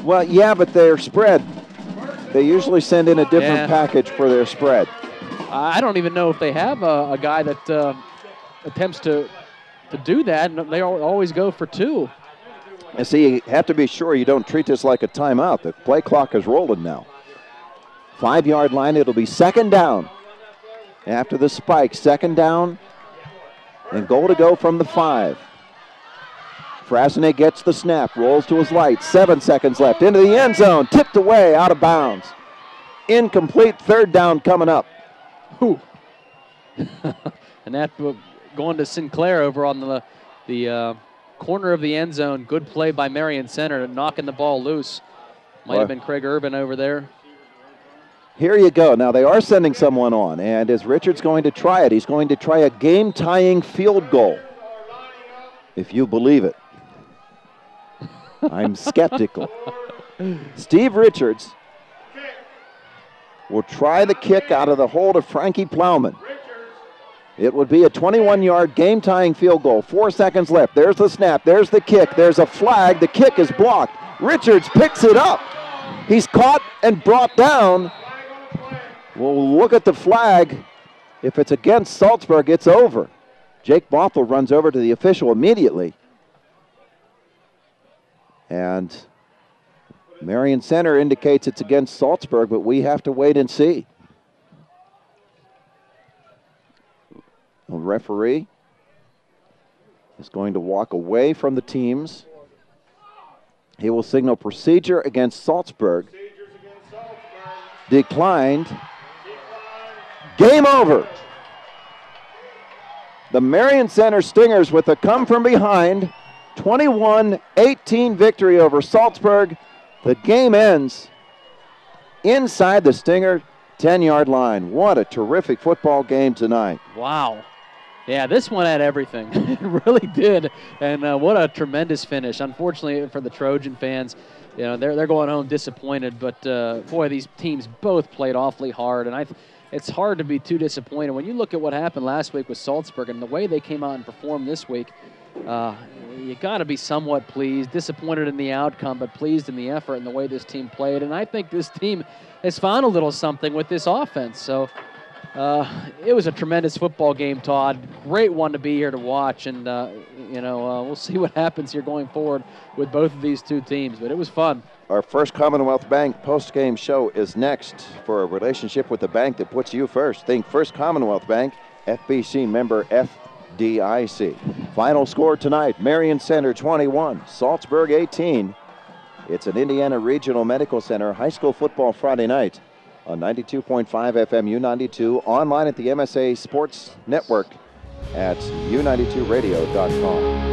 Well, yeah, but they're spread. They usually send in a different package for their spread. I don't even know if they have a guy that attempts to do that, and they always go for 2. And see, you have to be sure you don't treat this like a timeout. The play clock is rolling now. 5-yard line, it'll be 2nd down. After the spike, 2nd down, and goal to go from the 5. Frasnay gets the snap, rolls to his right, 7 seconds left, into the end zone, tipped away, out of bounds. Incomplete, 3rd down coming up. Ooh. And that going to Sinclair over on the corner of the end zone. Good play by Marion Center, knocking the ball loose. Might have been Craig Urban over there. Here you go. Now they are sending someone on, and is Richards going to try it? He's going to try a game-tying field goal, if you believe it. I'm skeptical. Steve Richards will try the kick out of the hold of Frankie Plowman. It would be a 21-yard game-tying field goal. 4 seconds left. There's the snap. There's the kick. There's a flag. The kick is blocked. Richards picks it up. He's caught and brought down. We'll look at the flag. If it's against Saltsburg, it's over. Jake Bothell runs over to the official immediately. And Marion Center indicates it's against Saltsburg, but we have to wait and see. The referee is going to walk away from the teams. He will signal procedure against Saltsburg. Declined. Game over. The Marion Center Stingers with a come from behind 21-18 victory over Saltsburg. The game ends inside the Stinger 10-yard line. What a terrific football game tonight. Wow. Yeah, this one had everything. It really did. And what a tremendous finish. Unfortunately for the Trojan fans, you know, they're going home disappointed. But, boy, these teams both played awfully hard. And it's hard to be too disappointed. When you look at what happened last week with Saltsburg and the way they came out and performed this week, you got to be somewhat pleased, disappointed in the outcome, but pleased in the effort and the way this team played. And I think this team has found a little something with this offense. So it was a tremendous football game, Todd. Great one to be here to watch. And, we'll see what happens here going forward with both of these two teams. But it was fun. Our First Commonwealth Bank post-game show is next. For a relationship with the bank that puts you first, think First Commonwealth Bank, FBC member FDIC. Final score tonight, Marion Center 21, Saltsburg 18. It's an Indiana Regional Medical Center high school football Friday night on 92.5 FM U92, online at the MSA Sports Network at u92radio.com.